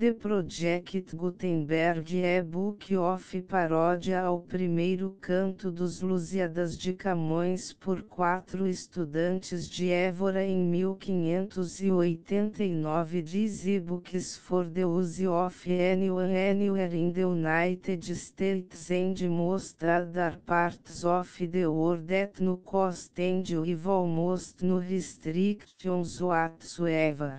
The Project Gutenberg e-book of paródia ao primeiro canto dos Lusíadas de Camões por 4 estudantes de Évora em 1589. These e-books for the use of anyone anywhere in the United States and most other parts of the world at no cost and with almost no restrictions whatsoever.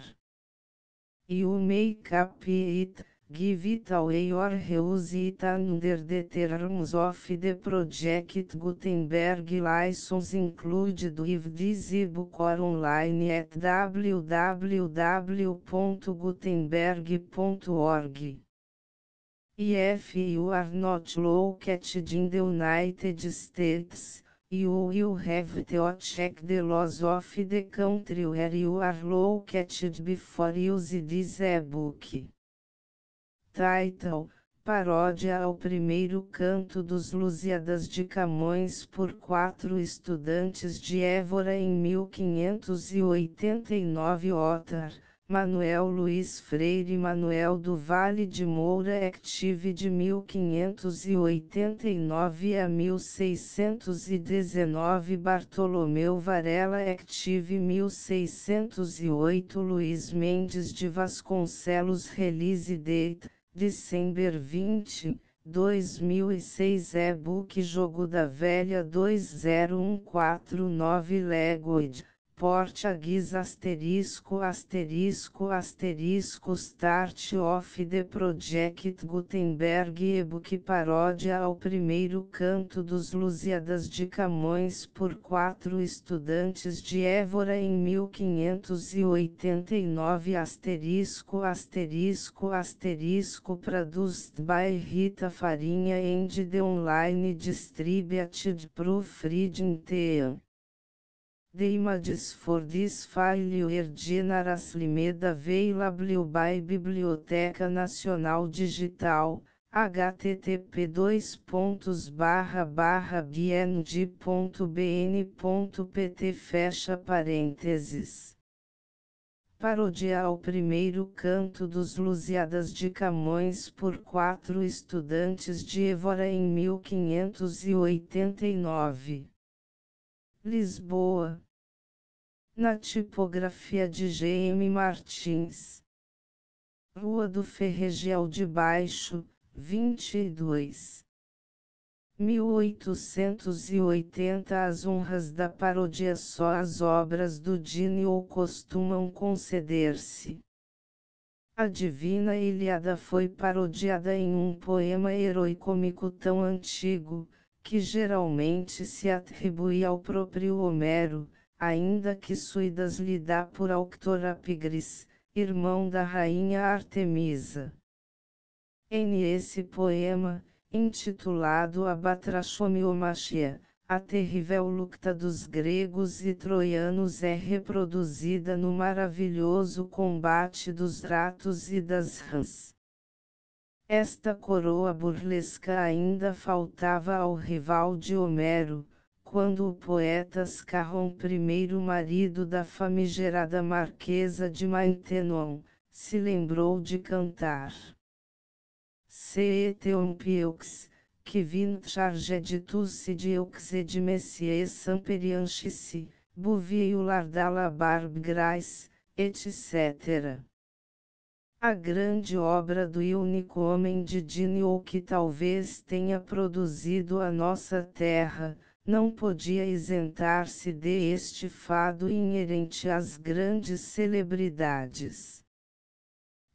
You may copy it, give it away or reuse it under the terms of the Project Gutenberg license included with this ebook or online at www.gutenberg.org. If you are not located in the United States, you will have to check the laws of the country where you are located before using this ebook. Title: Paródia ao primeiro canto dos Lusíadas de Camões por 4 estudantes de Évora em 1589. Author: Manuel Luiz Freire Manuel do Vale de Moura active de 1589 a 1619 Bartolomeu Varela active 1608 Luiz Mendes de Vasconcelos release date, December 20, 2006 e-book Jogo da Velha 20149 Legoid Portuguese Start of the Project Gutenberg e-book paródia ao primeiro canto dos Lusíadas de Camões por 4 estudantes de Évora em 1589 produced by Rita Farinha and the online distributed proofread in the The images for this file were generously made available by Biblioteca Nacional Digital, http://bng.bn.pt fecha parênteses. Paródia ao primeiro canto dos Lusíadas de Camões por 4 estudantes de Évora em 1589. Lisboa. Na tipografia de G.M. Martins. Rua do Ferregial de Baixo, 22. 1880 As honras da paródia só as obras do Dinho costumam conceder-se. A Divina Ilíada foi parodiada em um poema heroicômico tão antigo, que geralmente se atribui ao próprio Homero, ainda que Suidas lhe dá por autor a Pigris, irmão da rainha Artemisa. Esse poema, intitulado A Batrachomiomachia, a terrível luta dos gregos e troianos é reproduzida no maravilhoso combate dos ratos e das rãs. Esta coroa burlesca ainda faltava ao rival de Homero, quando o poeta Scarron, primeiro marido da famigerada Marquesa de Maintenon, se lembrou de cantar. Ceteompieux, que vint charged tous idiox et messieurs samperianchis, bouviular dalla barbe grace, etc. A grande obra do único homem de Dinho que talvez tenha produzido a nossa terra, não podia isentar-se de este fado inerente às grandes celebridades.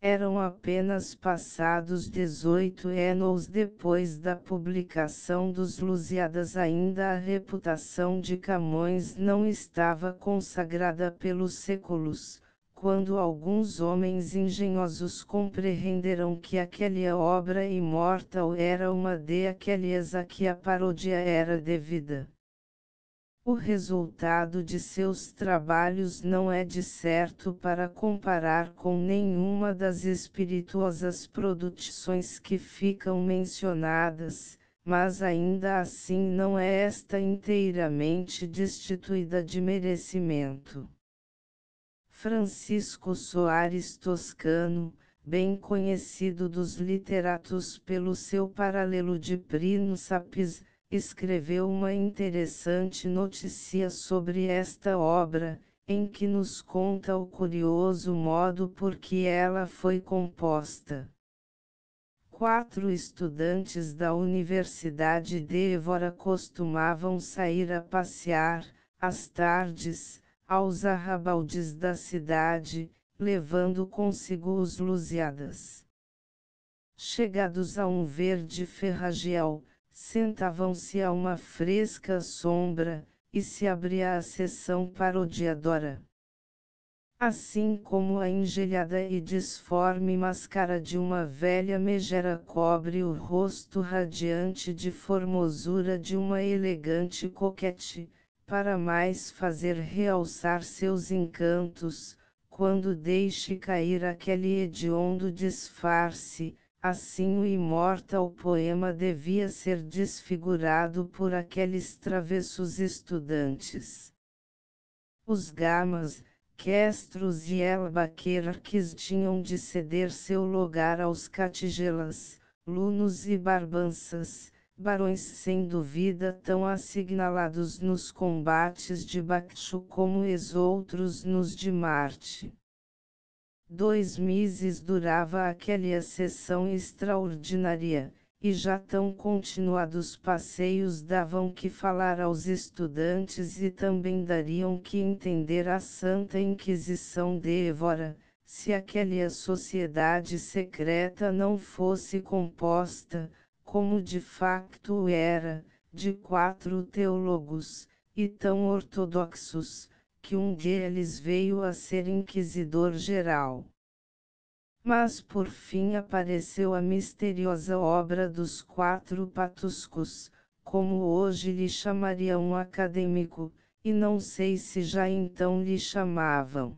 Eram apenas passados 18 anos depois da publicação dos Lusíadas, ainda a reputação de Camões não estava consagrada pelos séculos, quando alguns homens engenhosos compreenderam que aquela obra imortal era uma daquelas a que a paródia era devida. O resultado de seus trabalhos não é de certo para comparar com nenhuma das espirituosas produções que ficam mencionadas, mas ainda assim não é esta inteiramente destituída de merecimento. Francisco Soares Toscano, bem conhecido dos literatos pelo seu paralelo de Príncipes, escreveu uma interessante notícia sobre esta obra, em que nos conta o curioso modo por que ela foi composta. 4 estudantes da Universidade de Évora costumavam sair a passear, às tardes, aos arrabaldes da cidade, levando consigo os Lusíadas. Chegados a um verde ferragial, sentavam-se a uma fresca sombra, e se abria a sessão parodiadora. Assim como a engelhada e disforme máscara de uma velha megera cobre o rosto radiante de formosura de uma elegante coquette, para mais fazer realçar seus encantos, quando deixe cair aquele hediondo disfarce, assim o imortal poema devia ser desfigurado por aqueles travessos estudantes. Os gamas, questros e albaquerques tinham de ceder seu lugar aos catigelas, lunos e barbanças, barões sem dúvida tão assinalados nos combates de Baccho como outros nos de Marte. 2 meses durava aquela sessão extraordinária, e já tão continuados passeios davam que falar aos estudantes e também dariam que entender à Santa Inquisição de Évora, se aquela sociedade secreta não fosse composta, como de facto era, de 4 teólogos, e tão ortodoxos, que um deles veio a ser inquisidor-geral. Mas por fim apareceu a misteriosa obra dos 4 patuscos, como hoje lhe chamaria um acadêmico, e não sei se já então lhe chamavam.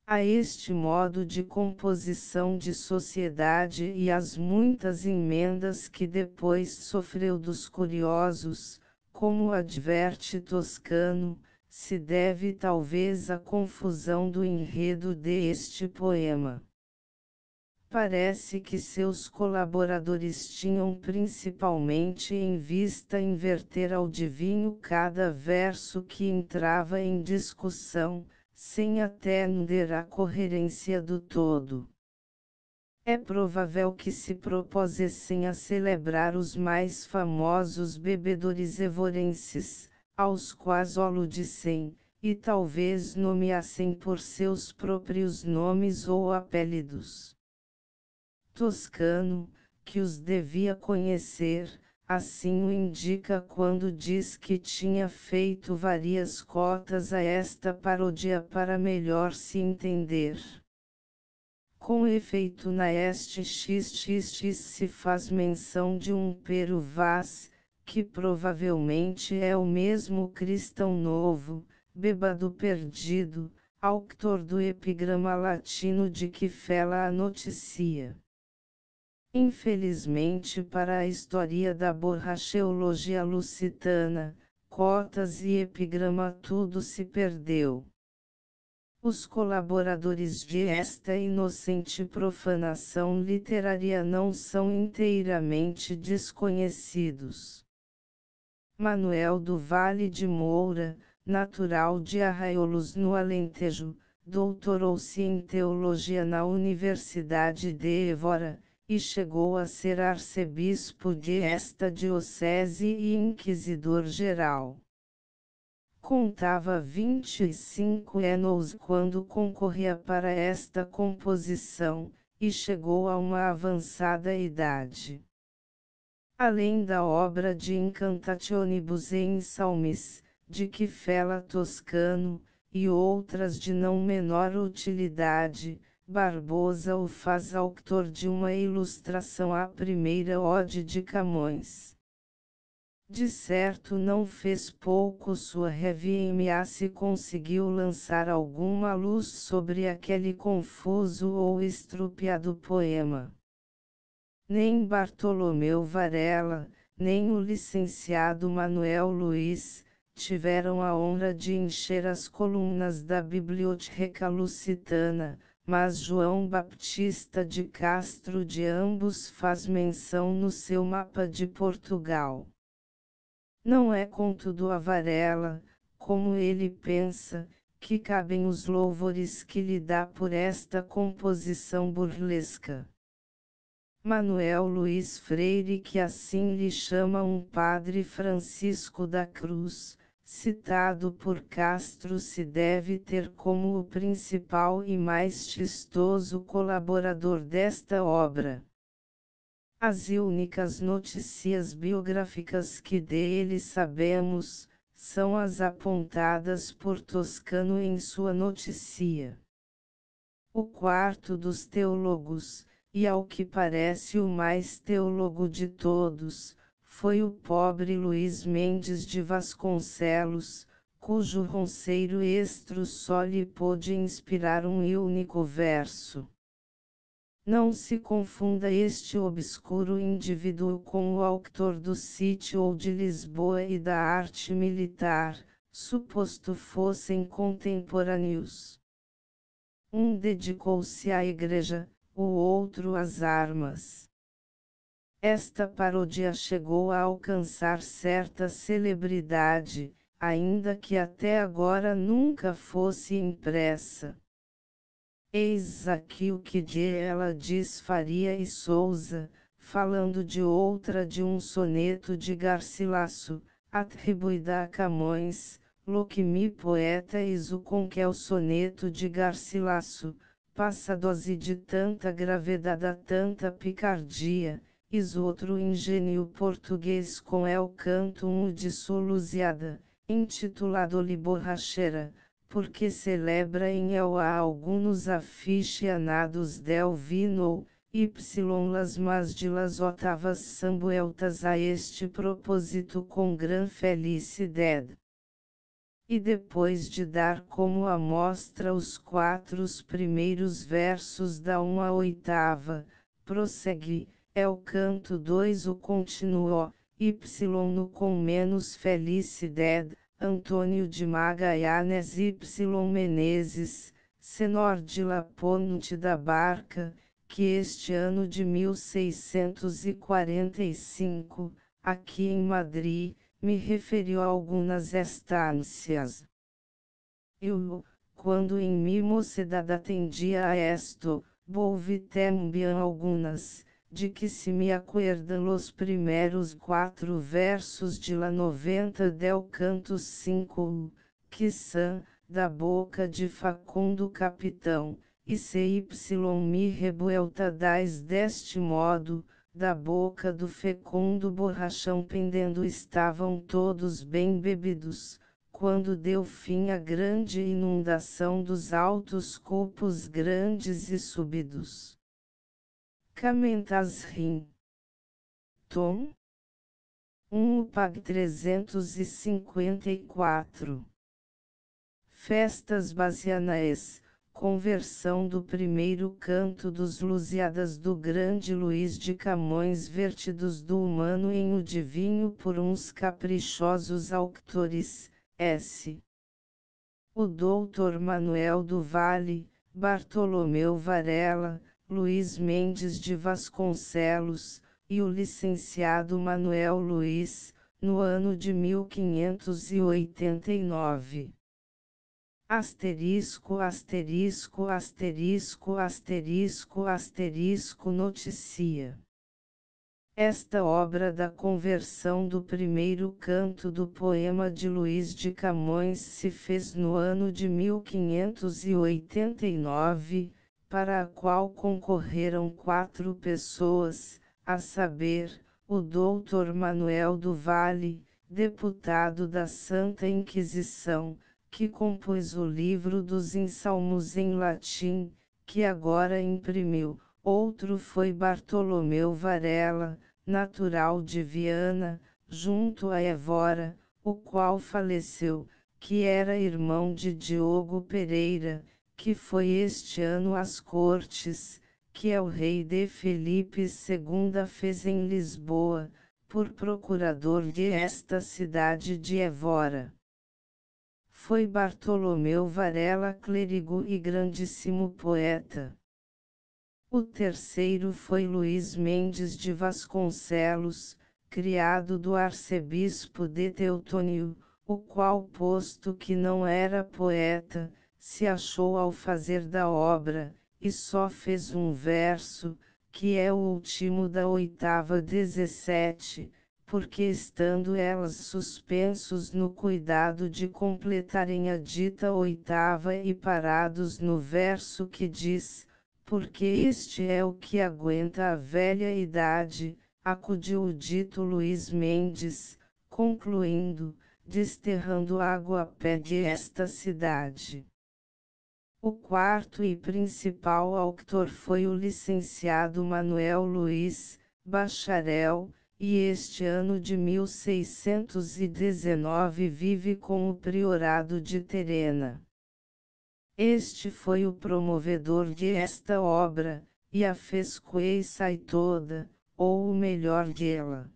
A este modo de composição de sociedade e as muitas emendas que depois sofreu dos curiosos, como adverte Toscano, se deve talvez a confusão do enredo deste poema. Parece que seus colaboradores tinham principalmente em vista inverter ao divino cada verso que entrava em discussão, sem atender à coerência do todo. É provável que se propusessem a celebrar os mais famosos bebedores evorenses, aos quais aludissem, e talvez nomeassem por seus próprios nomes ou apelidos. Toscano, que os devia conhecer, assim o indica quando diz que tinha feito várias cotas a esta paródia para melhor se entender. Com efeito na este xxx se faz menção de um Pero Vaz, que provavelmente é o mesmo cristão novo, bêbado perdido, autor do epigrama latino de que fala a notícia. Infelizmente para a história da borracheologia lusitana, cotas e epigrama tudo se perdeu. Os colaboradores de esta inocente profanação literária não são inteiramente desconhecidos. Manuel do Vale de Moura, natural de Arraiolos no Alentejo, doutorou-se em teologia na Universidade de Évora, e chegou a ser arcebispo de esta diocese e inquisidor-geral. Contava 25 anos quando concorria para esta composição, e chegou a uma avançada idade. Além da obra de Incantationibus e Insalmis, de que fala Toscano, e outras de não menor utilidade, Barbosa o faz autor de uma ilustração à primeira ode de Camões. De certo não fez pouco sua Reviem se conseguiu lançar alguma luz sobre aquele confuso ou estrupiado poema. Nem Bartolomeu Varela, nem o licenciado Manuel Luiz, tiveram a honra de encher as colunas da Biblioteca Lusitana, mas João Baptista de Castro de ambos faz menção no seu mapa de Portugal. Não é contudo a Varela, como ele pensa, que cabem os louvores que lhe dá por esta composição burlesca. Manuel Luiz Freire, que assim lhe chama um padre Francisco da Cruz, citado por Castro, se deve ter como o principal e mais chistoso colaborador desta obra. As únicas notícias biográficas que dele sabemos, são as apontadas por Toscano em sua notícia. O quarto dos teólogos, e ao que parece o mais teólogo de todos, foi o pobre Luís Mendes de Vasconcelos, cujo ronceiro estro só lhe pôde inspirar um único verso. Não se confunda este obscuro indivíduo com o autor do Sítio ou de Lisboa e da Arte Militar, suposto fossem contemporâneos. Um dedicou-se à igreja, o outro às armas. Esta paródia chegou a alcançar certa celebridade, ainda que até agora nunca fosse impressa. Eis aqui o que ela diz Faria e Souza, falando de outra de um soneto de Garcilasso, atribuída a Camões, lo que mi poeta iso com que é o soneto de Garcilasso, passa dose de tanta gravedade a tanta picardia, is outro engenho português com el canto um de soluziada, intitulado-lhe borracheira, porque celebra em el a alguns aficionados del vino, y las mas de las otavas sambueltas a este propósito com gran felicidade. E depois de dar como amostra os 4 primeiros versos da 1 à 8ª, prossegue, el canto 2 o continuou, y no com menos felicidade, Antônio de Magalhães y Menezes, senhor de La Ponte da Barca, que este ano de 1645, aqui em Madrid, me referiu a algumas estâncias. Eu, quando em mi mocidade atendia a esto, volvi também algunas, de que se me acuerdan los primeiros 4 versos de la 90 del canto 5, que são, da boca de Facundo Capitão, e CY me rebueltadais deste modo, da boca do fecundo borrachão pendendo estavam todos bem bebidos, quando deu fim a grande inundação dos altos copos grandes e súbidos. Camentas rim. Tom 1 Pag 354. Festas Bazianães, conversão do primeiro canto dos Lusíadas do grande Luís de Camões vertidos do humano em o divino por uns caprichosos autores, S. O doutor Manuel do Vale, Bartolomeu Varela, Luís Mendes de Vasconcelos, e o licenciado Manuel Luiz, no ano de 1589. Asterisco asterisco asterisco asterisco asterisco noticia. Esta obra da conversão do primeiro canto do poema de Luís de Camões se fez no ano de 1589, para a qual concorreram 4 pessoas, a saber, o doutor Manuel do Vale, deputado da Santa Inquisição, que compôs o livro dos Ensalmos em latim, que agora imprimiu. Outro foi Bartolomeu Varela, natural de Viana, junto a Évora, o qual faleceu, que era irmão de Diogo Pereira, que foi este ano às cortes, que é o rei de Felipe II fez em Lisboa, por procurador de esta cidade de Évora. foi Bartolomeu Varela, clérigo e grandíssimo poeta. O terceiro foi Luís Mendes de Vasconcelos, criado do arcebispo de Teutônio, o qual, posto que não era poeta, se achou ao fazer da obra, e só fez um verso, que é o último da oitava 17, porque estando elas suspensos no cuidado de completarem a dita oitava e parados no verso que diz, porque este é o que aguenta a velha idade, acudiu o dito Luís Mendes, concluindo, desterrando água a pé de esta cidade. O quarto e principal autor foi o licenciado Manuel Luiz, bacharel, e este ano de 1619 vive com o priorado de Terena. Este foi o promovedor de esta obra, e a fez coeça e toda, ou o melhor dela.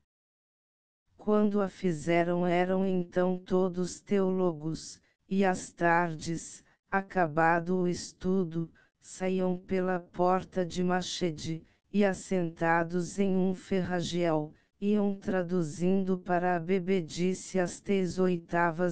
Quando a fizeram eram então todos teólogos, e às tardes, acabado o estudo, saíam pela porta de Machede, e assentados em um ferragel, iam traduzindo para a bebedice as 18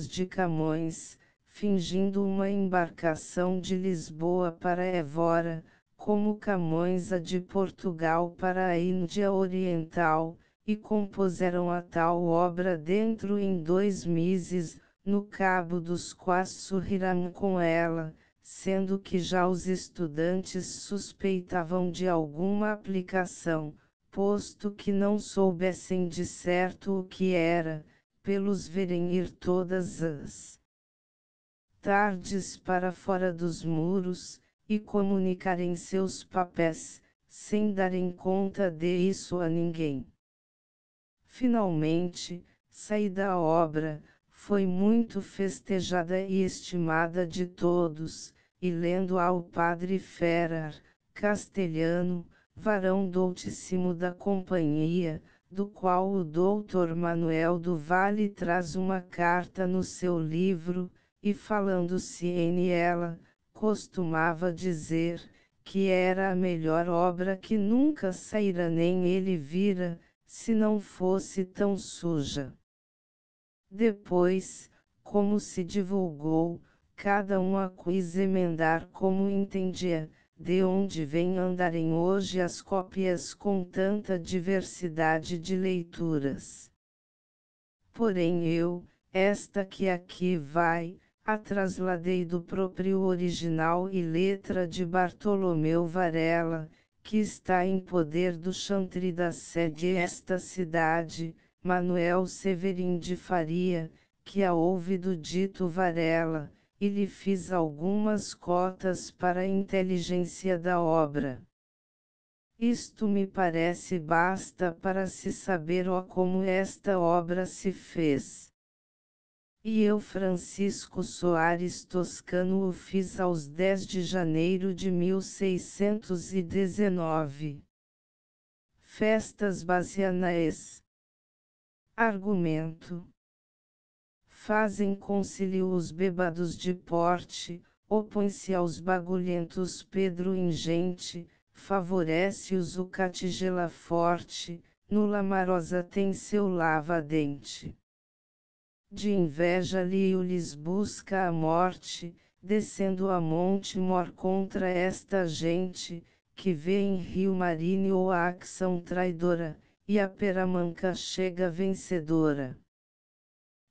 de Camões, fingindo uma embarcação de Lisboa para Évora, como Camões a de Portugal para a Índia Oriental, e compuseram a tal obra dentro em 2 meses, no cabo dos quais sorrirão com ela, sendo que já os estudantes suspeitavam de alguma aplicação, posto que não soubessem de certo o que era, pelos verem ir todas as tardes para fora dos muros, e comunicarem seus papéis, sem darem conta de isso a ninguém. Finalmente, saída a obra, foi muito festejada e estimada de todos, e lendo ao padre Ferrar, castelhano, varão doutíssimo da companhia, do qual o doutor Manuel do Vale traz uma carta no seu livro, e falando-se em ela, costumava dizer, que era a melhor obra que nunca saíra nem ele vira, se não fosse tão suja. Depois, como se divulgou, cada um a quis emendar como entendia, de onde vem andarem hoje as cópias com tanta diversidade de leituras. Porém eu, esta que aqui vai, a trasladei do próprio original e letra de Bartolomeu Varela, que está em poder do chantre da sede esta cidade, Manuel Severin de Faria, que a ouve do dito Varela, e lhe fiz algumas cotas para a inteligência da obra. Isto me parece basta para se saber como esta obra se fez. E eu, Francisco Soares Toscano, o fiz aos 10 de janeiro de 1619. Festas bazianães. Argumento. Fazem concílio os bêbados de porte, opõe-se aos bagulhentos Pedro ingente, favorece-os o catigela forte, no Lamarosa tem seu lava-dente. De inveja lhes busca a morte, descendo a monte mor contra esta gente, que vê em Rio Marinho a acção traidora, e a Peramanca chega vencedora.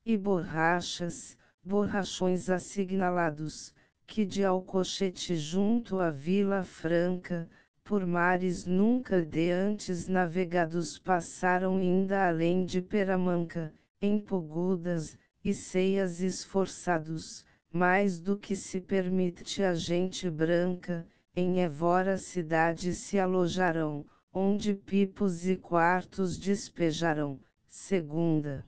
E borrachões assinalados, que de Alcochete junto à Vila Franca, por mares nunca de antes navegados passaram ainda além de Peramanca, empogudas, e ceias esforçados, mais do que se permite a gente branca, em Évora cidade se alojarão, onde pipos e quartos despejarão, segunda.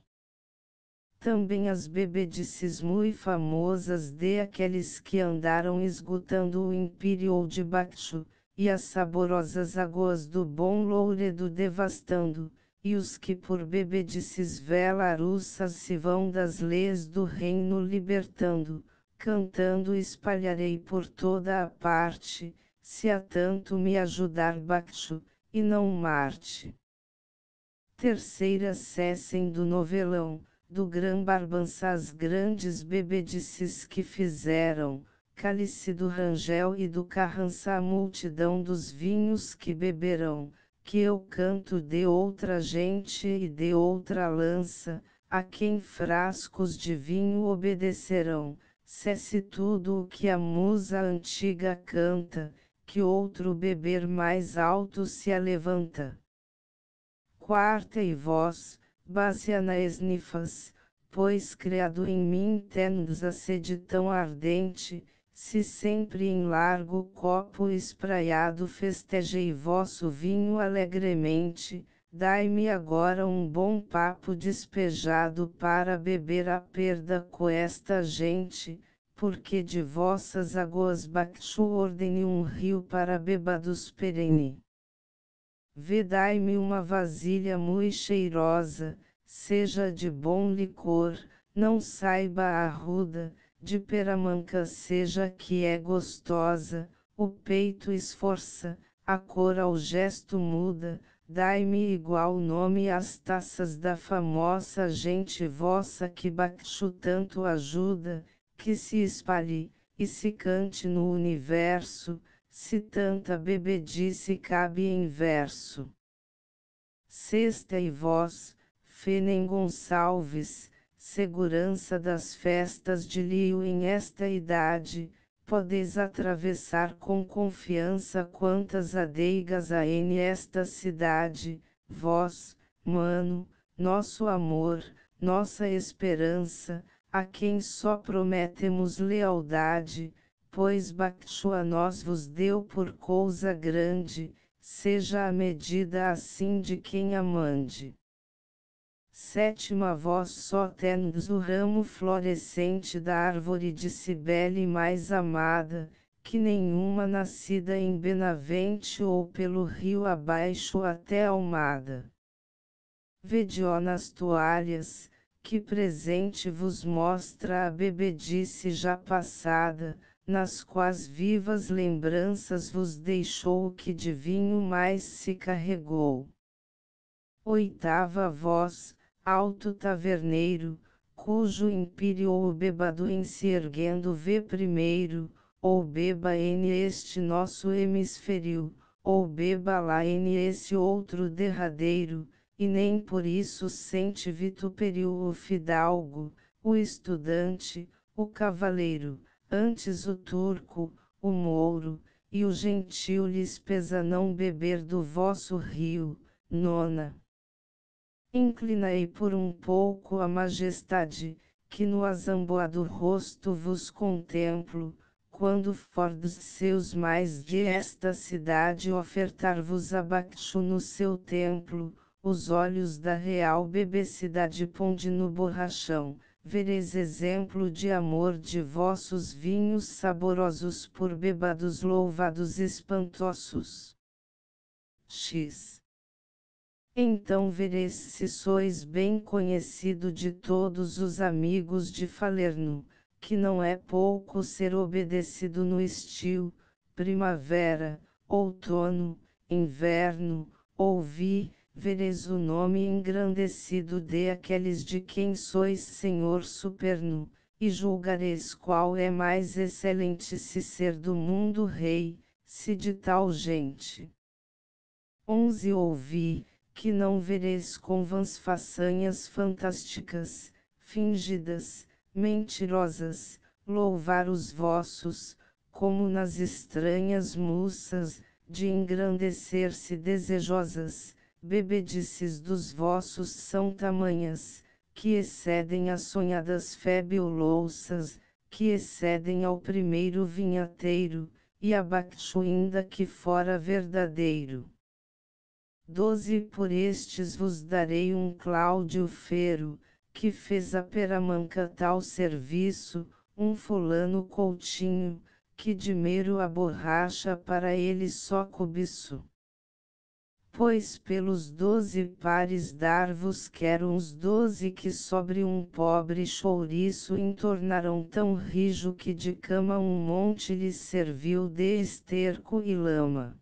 Também as bebedices muito famosas de aqueles que andaram esgotando o império de Baixo, e as saborosas águas do bom Louredo devastando, e os que por bebedices velaruças se vão das leis do reino libertando, cantando espalharei por toda a parte, se a tanto me ajudar Bakshu, e não Marte. Terceira cessem do novelão, do Gran Barbança as grandes bebedices que fizeram, cálice do Rangel e do Carrança a multidão dos vinhos que beberão, que eu canto de outra gente e de outra lança, a quem frascos de vinho obedecerão, cesse tudo o que a musa antiga canta, que outro beber mais alto se alevanta. Quarta e vós, Baciana esnifas, pois criado em mim tendes a sede tão ardente, se sempre em largo copo espraiado festejei vosso vinho alegremente, dai-me agora um bom papo despejado para beber a perda com esta gente, porque de vossas águas Bakshu ordene um rio para bebados perene. Vedai-me uma vasilha mui cheirosa, seja de bom licor, não saiba arruda, de peramanca seja que é gostosa, o peito esforça, a cor ao gesto muda, dai-me igual nome às taças da famosa gente vossa que Bakshu tanto ajuda, que se espalhe, e se cante no universo, se tanta bebedice cabe em verso. Sexta e vós, Fenem Gonçalves, segurança das festas de Lio em esta idade, podeis atravessar com confiança quantas adeigas há em esta cidade, vós, mano, nosso amor, nossa esperança, a quem só prometemos lealdade, pois Bakshu a nós vos deu por coisa grande, seja a medida assim de quem a mande. Sétima vós só tendes o ramo florescente da árvore de Cibele mais amada, que nenhuma nascida em Benavente ou pelo rio abaixo até Almada. Vede-ó nas toalhas, que presente vos mostra a bebedice já passada, nas quais vivas lembranças vos deixou o que de vinho mais se carregou. Oitava vós, alto taverneiro, cujo império ou bêbado em se erguendo vê primeiro, ou beba em este nosso hemisfério, ou beba lá em esse outro derradeiro, e nem por isso sente vitupério o fidalgo, o estudante, o cavaleiro, antes o turco, o mouro, e o gentil lhes pesa não beber do vosso rio. Nona. Inclinai por um pouco a majestade, que no azamboado rosto vos contemplo, quando for dos seus mais de esta cidade ofertar-vos a Bakshu no seu templo, os olhos da real bebecidade ponde no borrachão, vereis exemplo de amor de vossos vinhos saborosos por bebados louvados espantosos. X. Então vereis se sois bem conhecido de todos os amigos de Falerno, que não é pouco ser obedecido no estio, primavera, outono, inverno, ouvi, vereis o nome engrandecido de aqueles de quem sois senhor superno, e julgareis qual é mais excelente se ser do mundo rei, se de tal gente. 11 Ouvi, que não vereis com vãs façanhas fantásticas, fingidas, mentirosas, louvar os vossos, como nas estranhas moças, de engrandecer-se desejosas, bebedices dos vossos são tamanhas, que excedem as sonhadas febilouças, que excedem ao primeiro vinhateiro, e a Bakshu ainda que fora verdadeiro. 12 Por estes vos darei um Cláudio Fero, que fez a Peramanca tal serviço, um fulano Coutinho, que de mero a borracha para ele só cobiço. Pois pelos 12 pares dar-vos quero uns 12 que sobre um pobre chouriço entornaram tão rijo que de cama um monte lhes serviu de esterco e lama.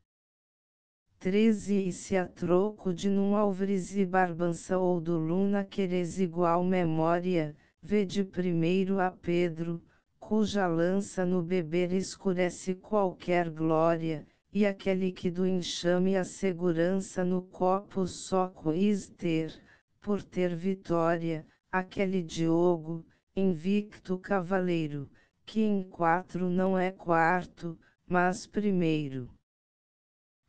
13 E se a troco de num Álvares e Barbança ou do Luna queres igual memória, vede primeiro a Pedro, cuja lança no beber escurece qualquer glória, e aquele que do enxame a segurança no copo só quis ter, por ter vitória, aquele Diogo, invicto cavaleiro, que em 4 não é quarto, mas primeiro.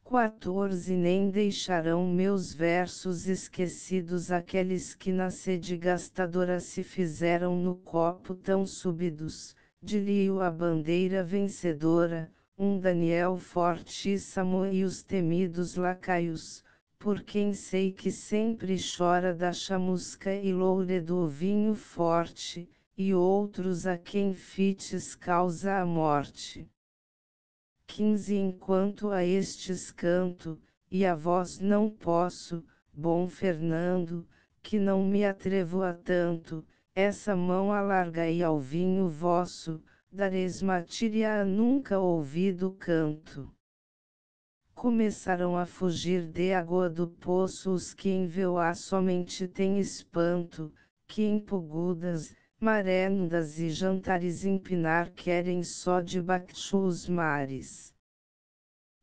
14 Nem deixarão meus versos esquecidos aqueles que na sede gastadora se fizeram no copo tão súbidos, de Lío a bandeira vencedora, um Daniel fortíssimo e os temidos lacaios, por quem sei que sempre chora da chamusca e loure do vinho forte, e outros a quem fites causa a morte. 15 Enquanto a estes canto, e a vós não posso, bom Fernando, que não me atrevo a tanto, essa mão alargai ao vinho vosso, dareis matéria a nunca ouvido canto. Começaram a fugir de água do poço os que em Veuá somente têm espanto, que em Pogudas, marendas e jantares empinar querem só de Bacchu os mares.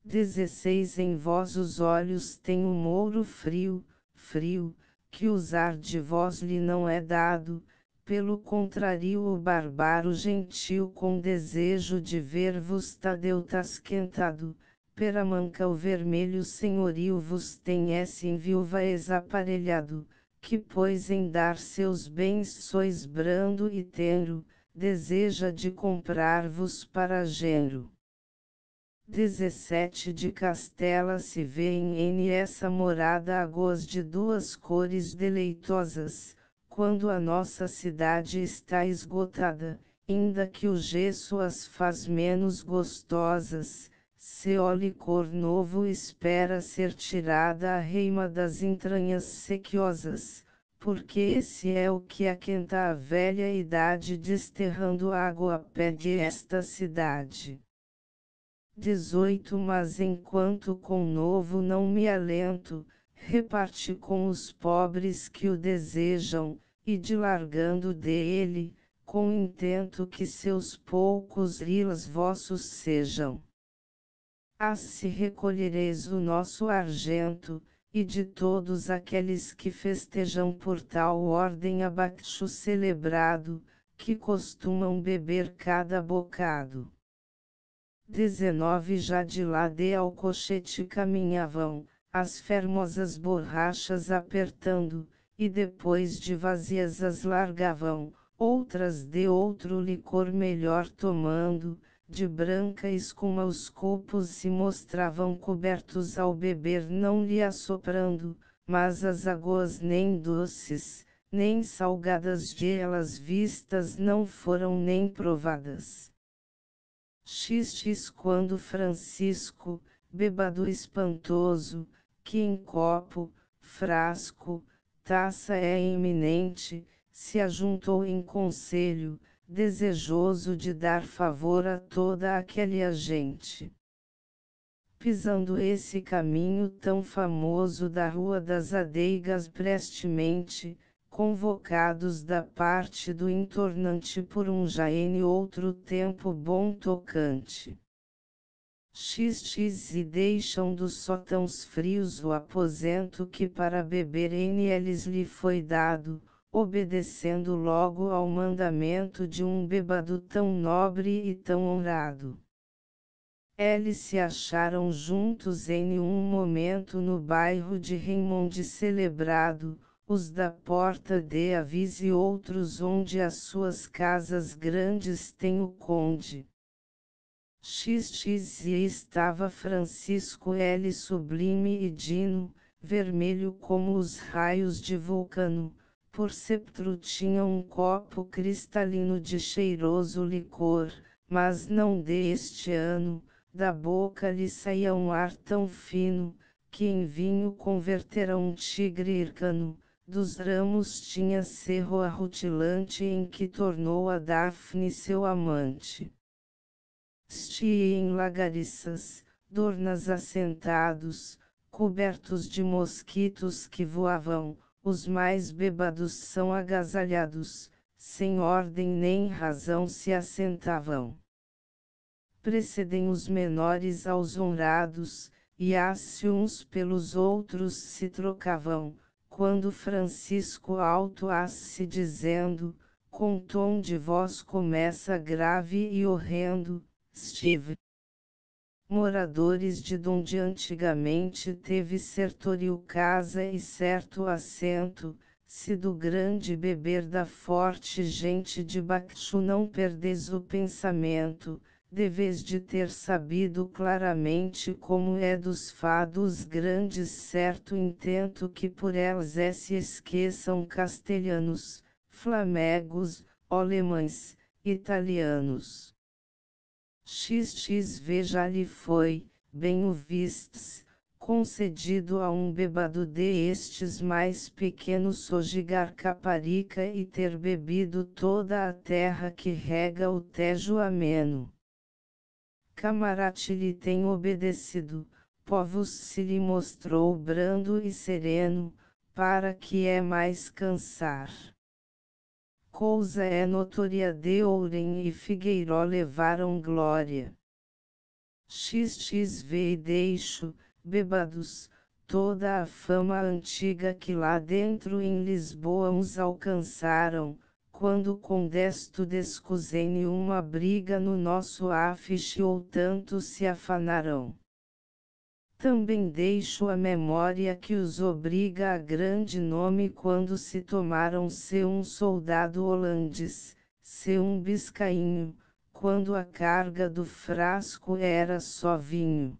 16 Em vós os olhos têm um ouro frio, frio, que usar de vós lhe não é dado, pelo contrário o bárbaro gentil com desejo de ver-vos Tadeu tasquentado, peramanca o vermelho senhorio vos tem em viúva aparelhado, que pois em dar seus bens sois brando e tenro, deseja de comprar-vos para genro. 17 De Castela se vê em essa morada a goz de duas cores deleitosas, quando a nossa cidade está esgotada, ainda que o gesso as faz menos gostosas, seu licor novo espera ser tirada a reima das entranhas sequiosas, porque esse é o que aquenta a velha idade desterrando água pede esta cidade. 18 Mas enquanto com novo não me alento, reparte com os pobres que o desejam, e dilargando dele, com intento que seus poucos rilas vossos sejam. Se recolhereis o nosso argento, e de todos aqueles que festejam por tal ordem a Bacchu celebrado, que costumam beber cada bocado. 19 Já de lá de Alcochete caminhavam, as fermosas borrachas apertando, e depois de vazias as largavam, outras de outro licor melhor tomando, de branca escuma os copos se mostravam cobertos ao beber não lhe assoprando, mas as águas nem doces, nem salgadas de elas vistas não foram nem provadas. Quando Francisco, bêbado espantoso, que em copo, frasco, taça é iminente, se ajuntou em conselho, desejoso de dar favor a toda aquela gente. Pisando esse caminho tão famoso da Rua das Adeigas prestemente, convocados da parte do entornante por um já em outro tempo bom tocante. E deixam dos sótãos frios o aposento que para beber eles lhe foi dado, obedecendo logo ao mandamento de um bêbado tão nobre e tão honrado. Eles se acharam juntos em um momento no bairro de Raymond celebrado, os da Porta de Avis e outros onde as suas casas grandes tem o conde. E estava Francisco L. sublime e dino, vermelho como os raios de Vulcano, por septro tinha um copo cristalino de cheiroso licor, mas não de este ano, da boca lhe saía um ar tão fino, que em vinho convertera um tigre hircano, dos ramos tinha cerro arrutilante em que tornou a Dafne seu amante. Estii em lagariças, dornas assentados, cobertos de mosquitos que voavam, os mais bêbados são agasalhados, sem ordem nem razão se assentavam. Precedem os menores aos honrados, e se uns pelos outros se trocavam, quando Francisco alto se dizendo, com tom de voz começa grave e horrendo, Steve. Moradores de donde antigamente teve sertório casa e certo assento, se do grande beber da forte gente de Bakshu não perdes o pensamento, deves de ter sabido claramente como é dos fados grandes certo intento que por elas se esqueçam castelhanos, flamegos, alemães, italianos. XXV já lhe foi, bem o vistes, concedido a um bêbado destes mais pequenos sojigar caparica e ter bebido toda a terra que rega o Tejo ameno. Camarate lhe tem obedecido, povos se lhe mostrou brando e sereno, para que é mais cansar. Cousa é notória de Ourem e Figueiró levaram glória. XXV e deixo, bêbados, toda a fama antiga que lá dentro em Lisboa uns alcançaram, quando com desto descusene uma briga no nosso afiche ou tanto se afanaram. Também deixo a memória que os obriga a grande nome quando se tomaram ser um soldado holandês, ser um biscainho, quando a carga do frasco era só vinho.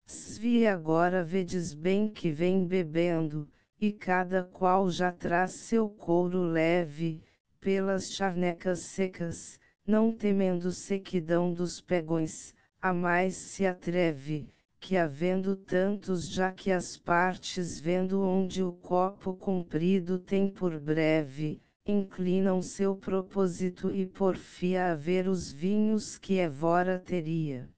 Se agora vedes bem que vem bebendo, e cada qual já traz seu couro leve, pelas charnecas secas, não temendo sequidão dos pegões, a mais se atreve, que havendo tantos já que as partes vendo onde o copo comprido tem por breve, inclinam seu propósito e porfia a ver os vinhos que evora teria.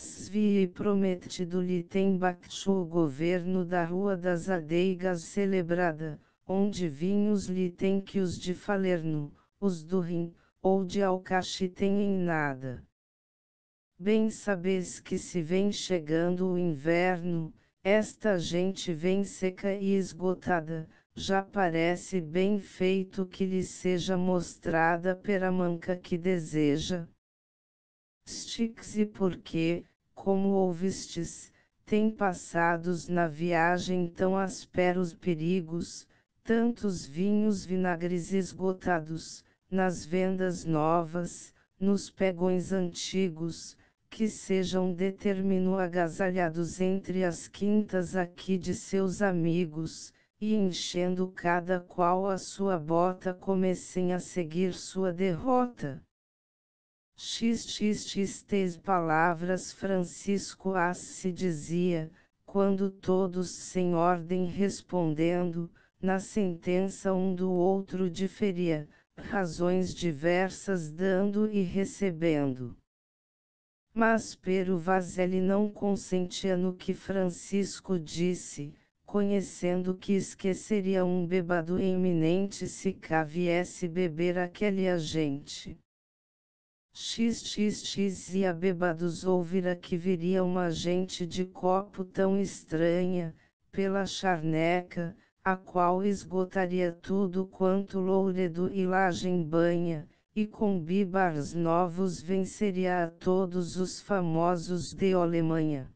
Svi prometido-lhe tem Bakshu o governo da Rua das Adeigas celebrada, onde vinhos lhe tem que os de Falerno, os do Rim, ou de Alcaxi têm em nada. Bem sabes que se vem chegando o inverno, esta gente vem seca e esgotada, já parece bem feito que lhe seja mostrada pera manca que deseja. Stixe porque, como ouvistes, tem passados na viagem tão ásperos perigos, tantos vinhos vinagres esgotados, nas vendas novas, nos pegões antigos, que sejam determino agasalhados entre as quintas aqui de seus amigos, e enchendo cada qual a sua bota comecem a seguir sua derrota. XXX palavras Francisco se dizia, quando todos sem ordem respondendo, na sentença um do outro diferia, razões diversas dando e recebendo. Mas Pero Vazelli não consentia no que Francisco disse, conhecendo que esqueceria um bêbado eminente se cá viesse beber aquele agente. XXX e a bêbados ouvira que viria uma gente de copo tão estranha, pela charneca, a qual esgotaria tudo quanto Louredo e Lajem banha, e com bibars novos venceria a todos os famosos de Alemanha.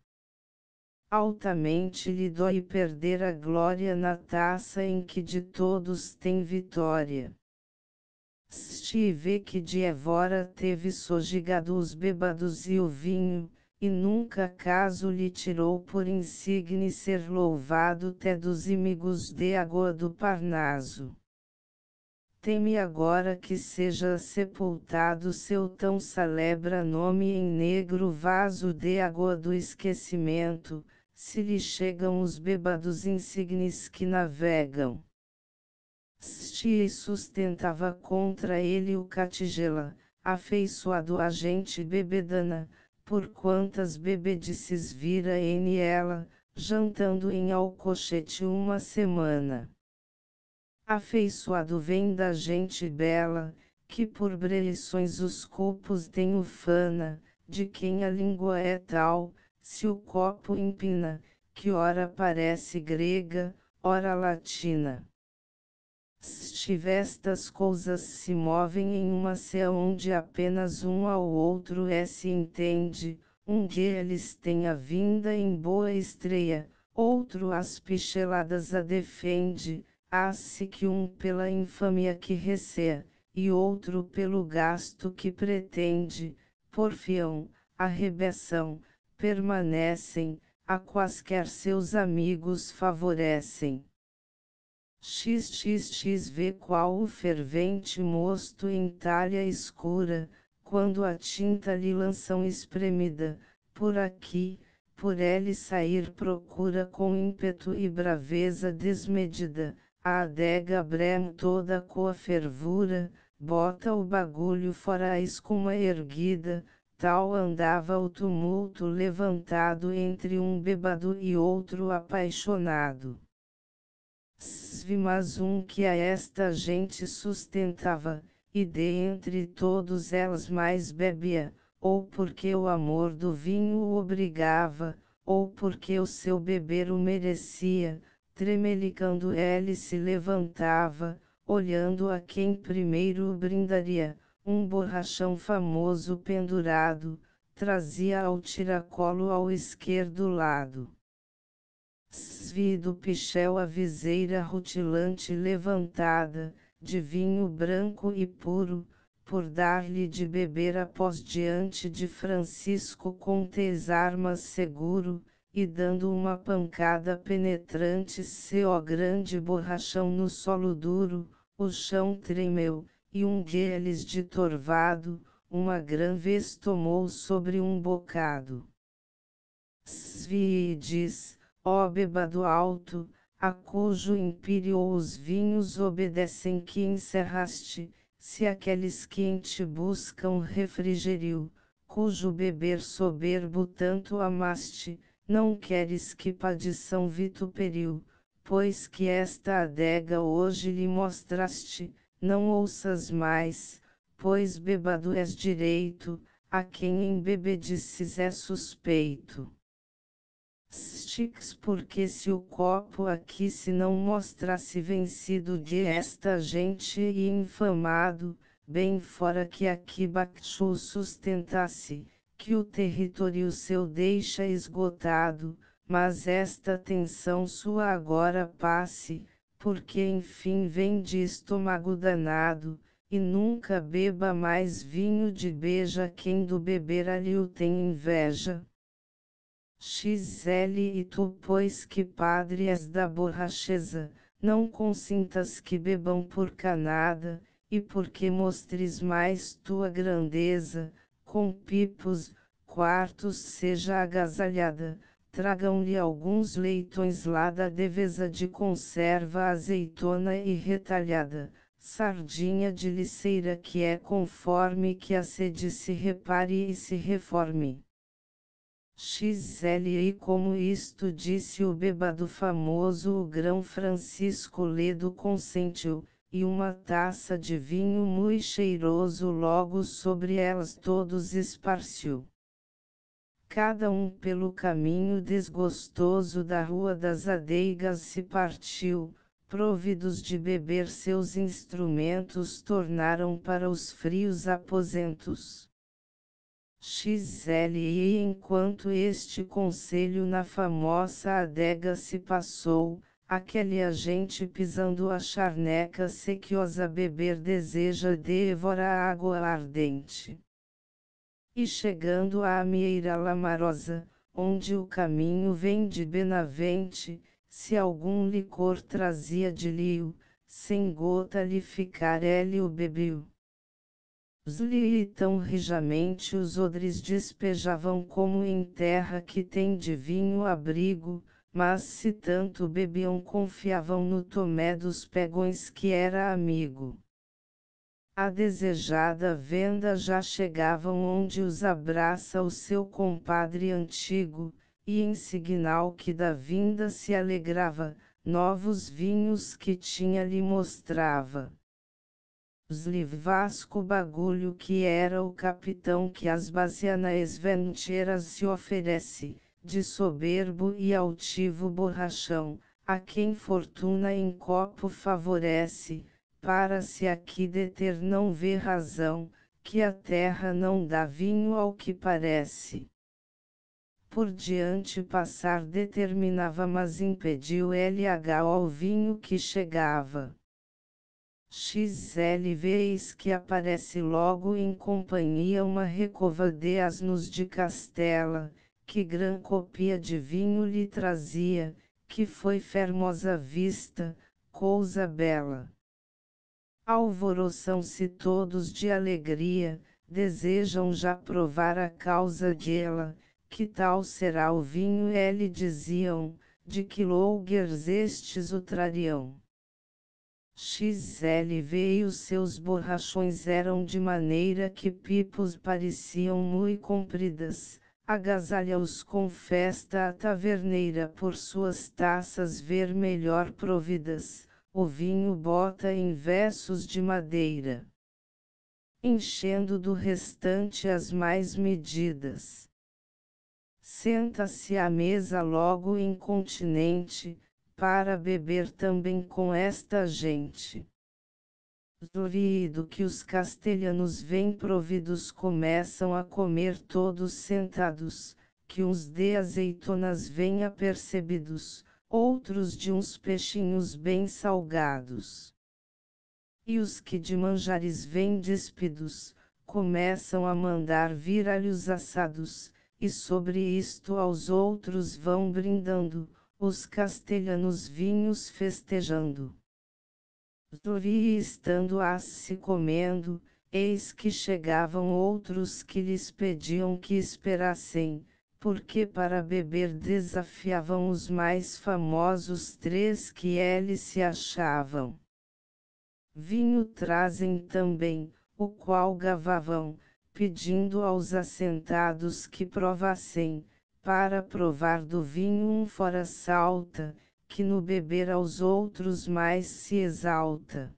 Altamente lhe dói perder a glória na taça em que de todos tem vitória. Estive que de Évora teve sojigado os bêbados e o vinho, e nunca caso lhe tirou por insigne ser louvado té dos imigos de água do Parnaso. Teme agora que seja sepultado seu tão celebra nome em negro vaso de água do esquecimento, se lhe chegam os bêbados insignes que navegam. Stia sustentava contra ele o catigela, afeiçoado a gente bebedana, por quantas bebedices vira em ela, jantando em Alcochete uma semana. Afeiçoado vem da gente bela, que por brelições os copos tem ufana, de quem a língua é tal, se o copo empina, que ora parece grega, ora latina. Estas coisas se movem em uma cea onde apenas um ao outro se entende, um deles tem a vinda em boa estreia, outro as picheladas a defende, há-se que um pela infâmia que receia, e outro pelo gasto que pretende, porfiam, arrebeção, permanecem, a quaisquer seus amigos favorecem. XXX vê qual o fervente mosto em talha escura, quando a tinta lhe lançam espremida, por aqui, por ele sair procura com ímpeto e braveza desmedida, a adega brema toda com a fervura, bota o bagulho fora a escuma erguida, tal andava o tumulto levantado entre um bêbado e outro apaixonado. Mas um que a esta gente sustentava, e de entre todos elas mais bebia, ou porque o amor do vinho o obrigava, ou porque o seu beber o merecia, tremelicando ele se levantava, olhando a quem primeiro o brindaria, um borrachão famoso pendurado, trazia ao tiracolo ao esquerdo lado. Vi do pichel a viseira rutilante levantada, de vinho branco e puro, por dar-lhe de beber após diante de Francisco com tez armas seguro, e dando uma pancada penetrante o grande borrachão no solo duro, o chão tremeu, e um deles de torvado, uma grã vez tomou sobre um bocado. Svi diz, ó bêbado alto, a cujo império os vinhos obedecem que encerraste, se aqueles que em ti buscam refrigério, cujo beber soberbo tanto amaste, não queres que padição vituperiu, pois que esta adega hoje lhe mostraste, não ouças mais, pois bêbado és direito, a quem embebedices é suspeito. Porque se o copo aqui se não mostrasse vencido de esta gente e infamado, bem fora que aqui Bacchu sustentasse, que o território seu deixa esgotado, mas esta tensão sua agora passe, porque enfim vem de estômago danado, e nunca beba mais vinho de beija quem do beber ali o tem inveja. XL E tu pois que padre és da borracheza, não consintas que bebam por canada, e porque mostres mais tua grandeza, com pipos, quartos seja agasalhada, tragam-lhe alguns leitões lá da devesa de conserva azeitona e retalhada, sardinha de liceira que é conforme que a sede se repare e se reforme. XL E como isto disse o bêbado famoso o grão Francisco Ledo consentiu, e uma taça de vinho mui cheiroso logo sobre elas todos esparciu. Cada um pelo caminho desgostoso da rua das adeigas se partiu, providos de beber seus instrumentos tornaram para os frios aposentos. XL E enquanto este conselho na famosa adega se passou, aquele agente pisando a charneca sequiosa beber deseja devora água ardente. E chegando à amieira lamarosa, onde o caminho vem de Benavente, se algum licor trazia de lio, sem gota lhe ficar ele o bebeu. E tão rijamente os odres despejavam como em terra que tem de vinho abrigo, mas se tanto bebiam confiavam no Tomé dos Pegões que era amigo. A desejada venda já chegavam onde os abraça o seu compadre antigo, e em signal que da vinda se alegrava, novos vinhos que tinha lhe mostrava. Vasco Bagulho que era o capitão que as bacianas venturas se oferece, de soberbo e altivo borrachão, a quem fortuna em copo favorece, para se aqui deter não vê razão, que a terra não dá vinho ao que parece. Por diante passar determinava mas impediu LH ao vinho que chegava. XLV eis que aparece logo em companhia uma recova de asnos de Castela, que gran copia de vinho lhe trazia, que foi fermosa vista, coisa bela. Alvoroçam-se todos de alegria, desejam já provar a causa dela, que tal será o vinho lhe diziam, de que louguers estes o trariam. XLV e os seus borrachões eram de maneira que pipos pareciam mui compridas, agasalha-os com festa a taverneira por suas taças ver melhor providas, o vinho bota em versos de madeira, enchendo do restante as mais medidas. Senta-se à mesa logo incontinente, para beber também com esta gente. Durido que os castelhanos vêm providos começam a comer todos sentados, que uns de azeitonas vêm apercebidos, outros de uns peixinhos bem salgados. E os que de manjares vêm despidos, começam a mandar vir alhos assados, e sobre isto aos outros vão brindando, os castelhanos vinhos festejando. Duri estando se comendo, eis que chegavam outros que lhes pediam que esperassem, porque para beber desafiavam os mais famosos três que eles se achavam. Vinho trazem também, o qual gavavam, pedindo aos assentados que provassem, para provar do vinho um fora salta, que no beber aos outros mais se exalta.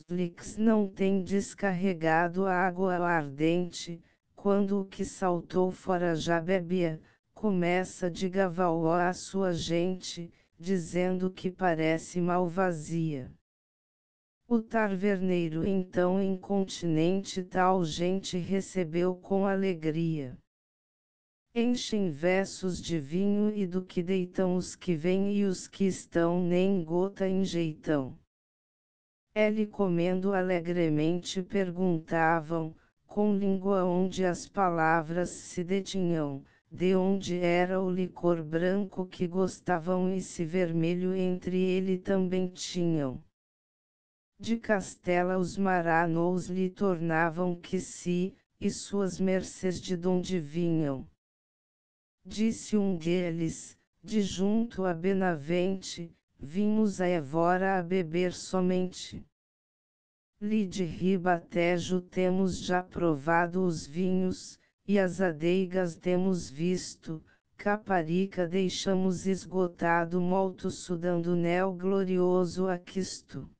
Lix não tem descarregado a água ardente, quando o que saltou fora já bebia, começa de gavaló a sua gente, dizendo que parece mal vazia. O taverneiro então incontinente tal gente recebeu com alegria. Enchem versos de vinho e do que deitam os que vêm e os que estão nem gota enjeitam. Ele comendo alegremente perguntavam, com língua onde as palavras se detinham, de onde era o licor branco que gostavam e se vermelho entre ele também tinham. De Castela os maranos lhe tornavam que se, e suas mercês de donde vinham. Disse um deles, de junto a Benavente, vimos a Évora a beber somente. Li de Ribatejo temos já provado os vinhos, e as adeigas temos visto, Caparica deixamos esgotado molto sudando nel glorioso aquisto.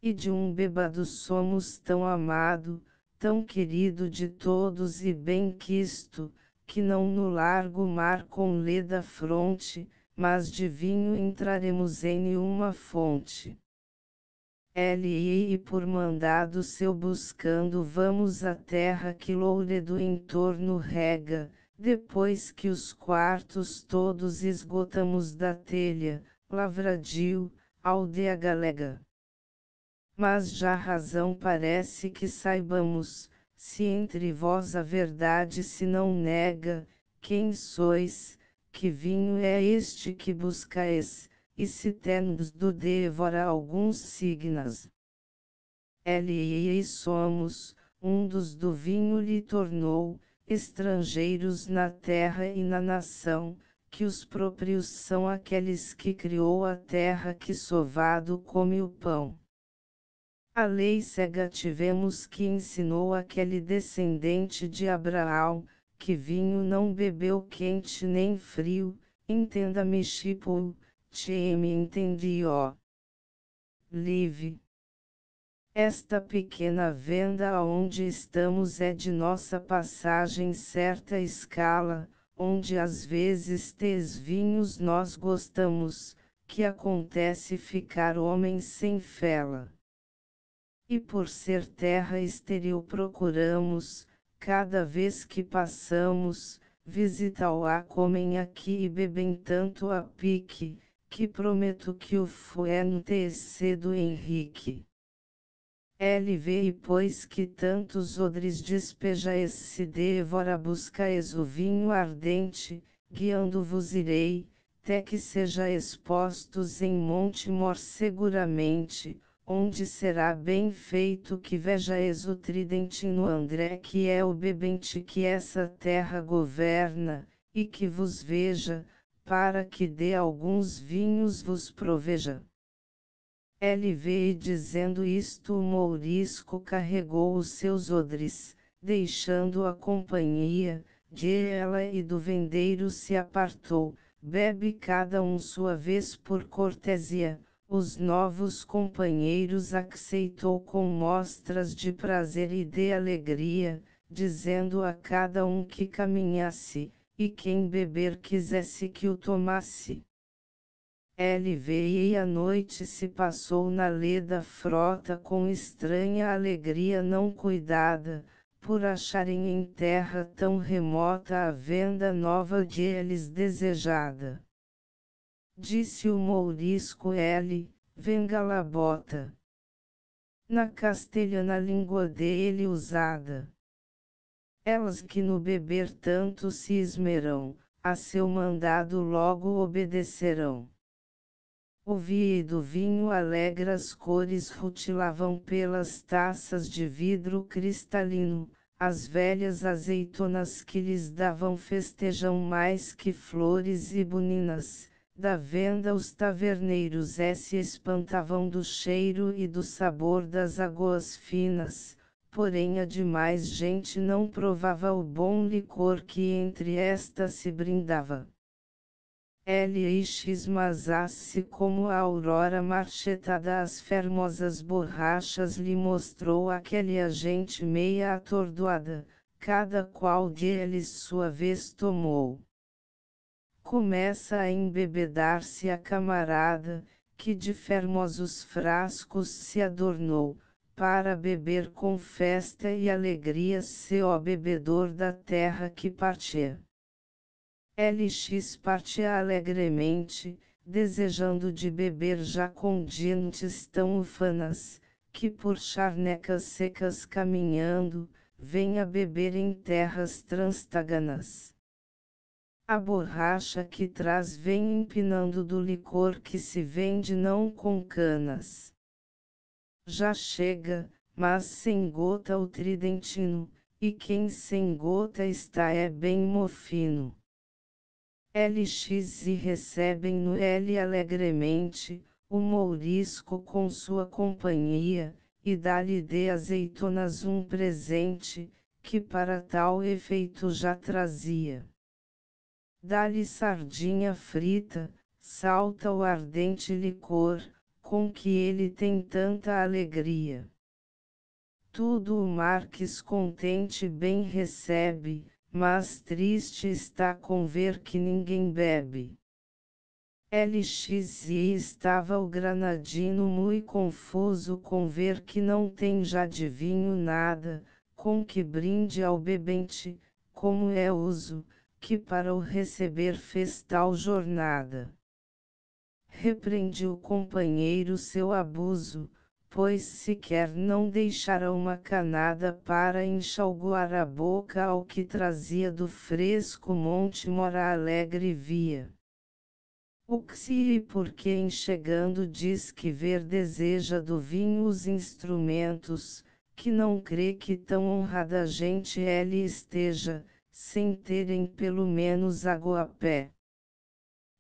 E de um bêbado somos tão amado, tão querido de todos e bem quisto, que não no largo mar com leda fronte, mas de vinho entraremos em uma fonte. E por mandado seu buscando vamos à terra que Louredo em torno rega, depois que os quartos todos esgotamos da telha, Lavradio, aldeia galega. Mas já razão parece que saibamos, se entre vós a verdade se não nega, quem sois, que vinho é este que buscais, e se tendes do devora alguns signas. E somos, um dos do vinho lhe tornou, estrangeiros na terra e na nação, que os próprios são aqueles que criou a terra que sovado come o pão. A lei cega tivemos que ensinou aquele descendente de Abraão, que vinho não bebeu quente nem frio, entenda-me Chipo, me entendi ó. Live. Esta pequena venda aonde estamos é de nossa passagem certa escala, onde às vezes tes vinhos nós gostamos, que acontece ficar homem sem fela. E por ser terra estéril procuramos, cada vez que passamos, visita-o-a comem aqui e bebem tanto a pique, que prometo que o fueno te cedo Henrique. E pois que tantos odres despejaes se devora buscaes o vinho ardente, guiando-vos irei, até que seja expostos em monte mor seguramente, onde será bem feito que vejaes o tridentino André que é o bebente que essa terra governa, e que vos veja, para que de alguns vinhos vos proveja. E dizendo isto o mourisco carregou os seus odres, deixando a companhia, de ela e do vendeiro se apartou, bebe cada um sua vez por cortesia, os novos companheiros aceitou com mostras de prazer e de alegria, dizendo a cada um que caminhasse, e quem beber quisesse que o tomasse. E a noite se passou na leda frota com estranha alegria não cuidada, por acharem em terra tão remota a venda nova de eles desejada. Disse o mourisco venga lá bota. Na castelhana língua dele usada. Elas que no beber tanto se esmeram, a seu mandado logo obedecerão. Ouvi e do vinho alegres cores rutilavam pelas taças de vidro cristalino, as velhas azeitonas que lhes davam festejam mais que flores e buninas, da venda os taverneiros se espantavam do cheiro e do sabor das águas finas, porém a demais gente não provava o bom licor que entre estas se brindava. Mas como a aurora marchetada as fermosas borrachas lhe mostrou aquele agente meia atordoada, cada qual deles sua vez tomou. Começa a embebedar-se a camarada, que de fermosos frascos se adornou, para beber com festa e alegria seu bebedor da terra que partia. Partia alegremente, desejando de beber já com dentes tão ufanas, que por charnecas secas caminhando, venha beber em terras transtaganas. A borracha que traz vem empinando do licor que se vende não com canas. Já chega, mas sem gota o tridentino, e quem sem gota está é bem mofino. E recebem no alegremente, o mourisco com sua companhia, e dá-lhe de azeitonas um presente, que para tal efeito já trazia. Dá-lhe sardinha frita, salta o ardente licor, com que ele tem tanta alegria. Tudo o Marques contente bem recebe, mas triste está com ver que ninguém bebe. E estava o granadino muito confuso com ver que não tem já de vinho nada, com que brinde ao bebente, como é uso, que para o receber fez tal jornada. Repreende o companheiro seu abuso, pois sequer não deixara uma canada para enxaguar a boca ao que trazia do fresco monte mora alegre via. O que se e porque em chegando diz que ver deseja do vinho os instrumentos, que não crê que tão honrada gente ele esteja, sem terem pelo menos água a pé.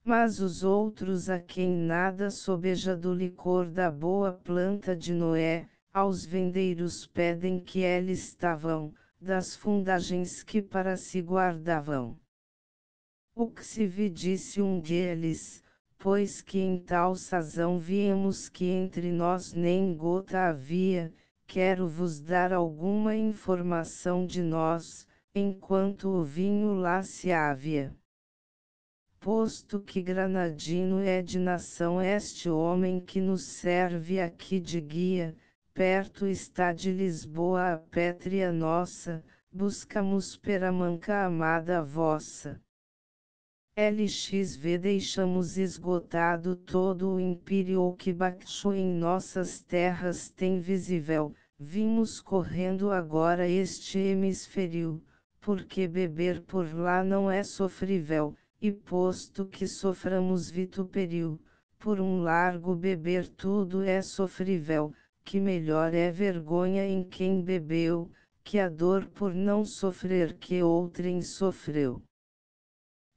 Mas os outros a quem nada sobeja do licor da boa planta de Noé, aos vendeiros pedem que eles estavam, das fundagens que para si guardavam. O que se vi disse um deles, pois que em tal sazão víamos que entre nós nem gota havia, quero vos dar alguma informação de nós, enquanto o vinho lá se havia. Posto que granadino é de nação este homem que nos serve aqui de guia, perto está de Lisboa a pátria nossa, buscamos peramanca amada vossa. LXV deixamos esgotado todo o império que Bakshu em nossas terras tem visível, vimos correndo agora este hemisfério, porque beber por lá não é sofrível, e posto que soframos vitupério, por um largo beber tudo é sofrível, que melhor é vergonha em quem bebeu, que a dor por não sofrer que outrem sofreu.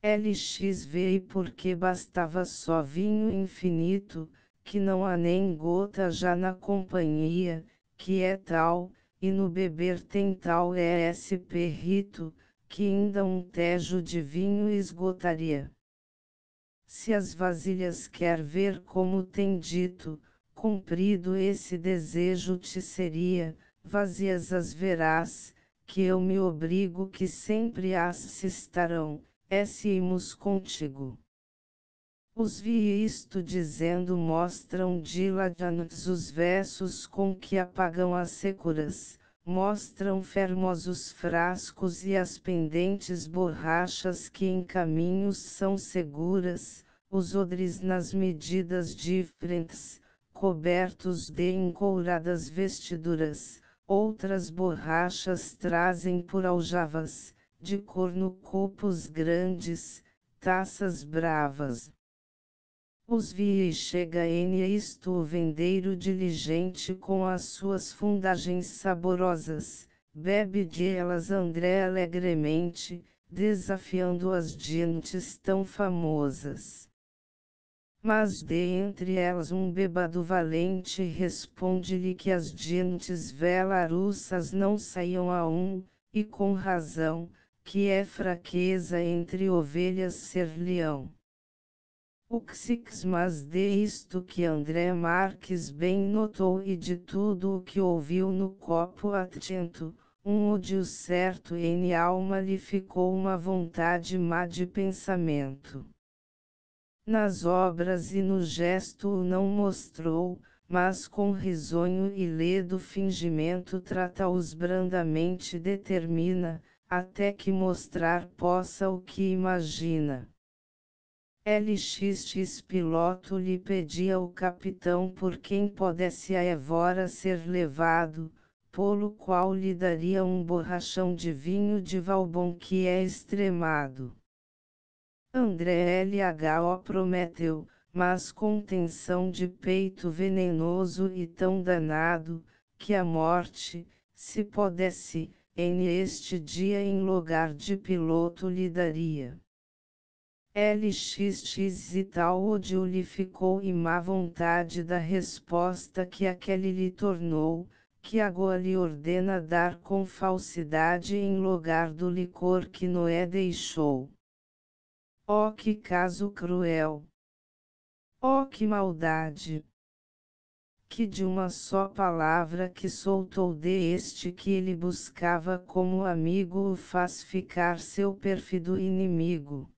LXV e porque bastava só vinho infinito, que não há nem gota já na companhia, que é tal, e no beber tem tal SP rito, que ainda um tejo de vinho esgotaria. Se as vasilhas quer ver como tem dito, cumprido esse desejo te seria, vazias as verás, que eu me obrigo que sempre as se estarão. Irmos contigo. Os vi isto dizendo mostram dilatantes os versos com que apagam as securas, mostram fermosos frascos e as pendentes borrachas que em caminhos são seguras, os odres nas medidas diferentes, cobertos de encouradas vestiduras, outras borrachas trazem por aljavas, de cornucopos grandes, taças bravas. Os vi e chega isto o vendeiro diligente com as suas fundagens saborosas, bebe de elas André alegremente, desafiando as gentes tão famosas. Mas de entre elas um bêbado valente responde-lhe que as gentes velarussas não saiam a e com razão, que é fraqueza entre ovelhas ser leão. O que se quis mas de isto que André Marques bem notou e de tudo o que ouviu no copo atento, um ódio certo em alma lhe ficou uma vontade má de pensamento. Nas obras e no gesto o não mostrou, mas com risonho e ledo fingimento trata-os brandamente determina, até que mostrar possa o que imagina. LXX piloto lhe pedia o capitão por quem pudesse a Évora ser levado, pelo qual lhe daria um borrachão de vinho de Valbon que é extremado. André LHO prometeu, mas com tensão de peito venenoso e tão danado, que a morte, se pudesse, em este dia em lugar de piloto lhe daria. LXX e tal ódio lhe ficou e má vontade da resposta que aquele lhe tornou, que agora lhe ordena dar com falsidade em lugar do licor que Noé deixou. Oh, que caso cruel! Oh, que maldade! Que de uma só palavra que soltou este que ele buscava como amigo o faz ficar seu pérfido inimigo.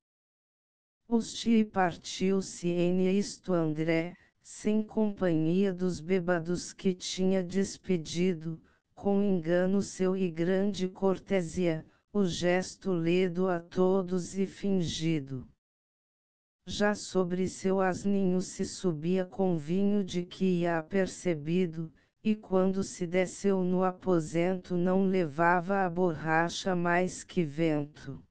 E partiu-se em isto André, sem companhia dos bêbados que tinha despedido, com engano seu e grande cortesia, o gesto ledo a todos e fingido. Já sobre seu asninho se subia com vinho de que ia apercebido, e quando se desceu no aposento não levava a borracha mais que vento.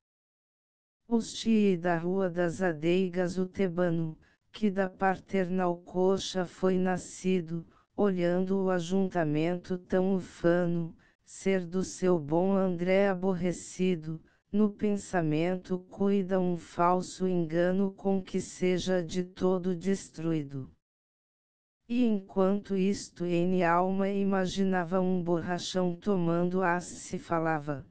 Os da rua das adeigas o tebano, que da paternal coxa foi nascido, olhando o ajuntamento tão ufano, ser do seu bom André aborrecido, no pensamento cuida um falso engano com que seja de todo destruído. E enquanto isto em alma imaginava um borrachão tomando se falava.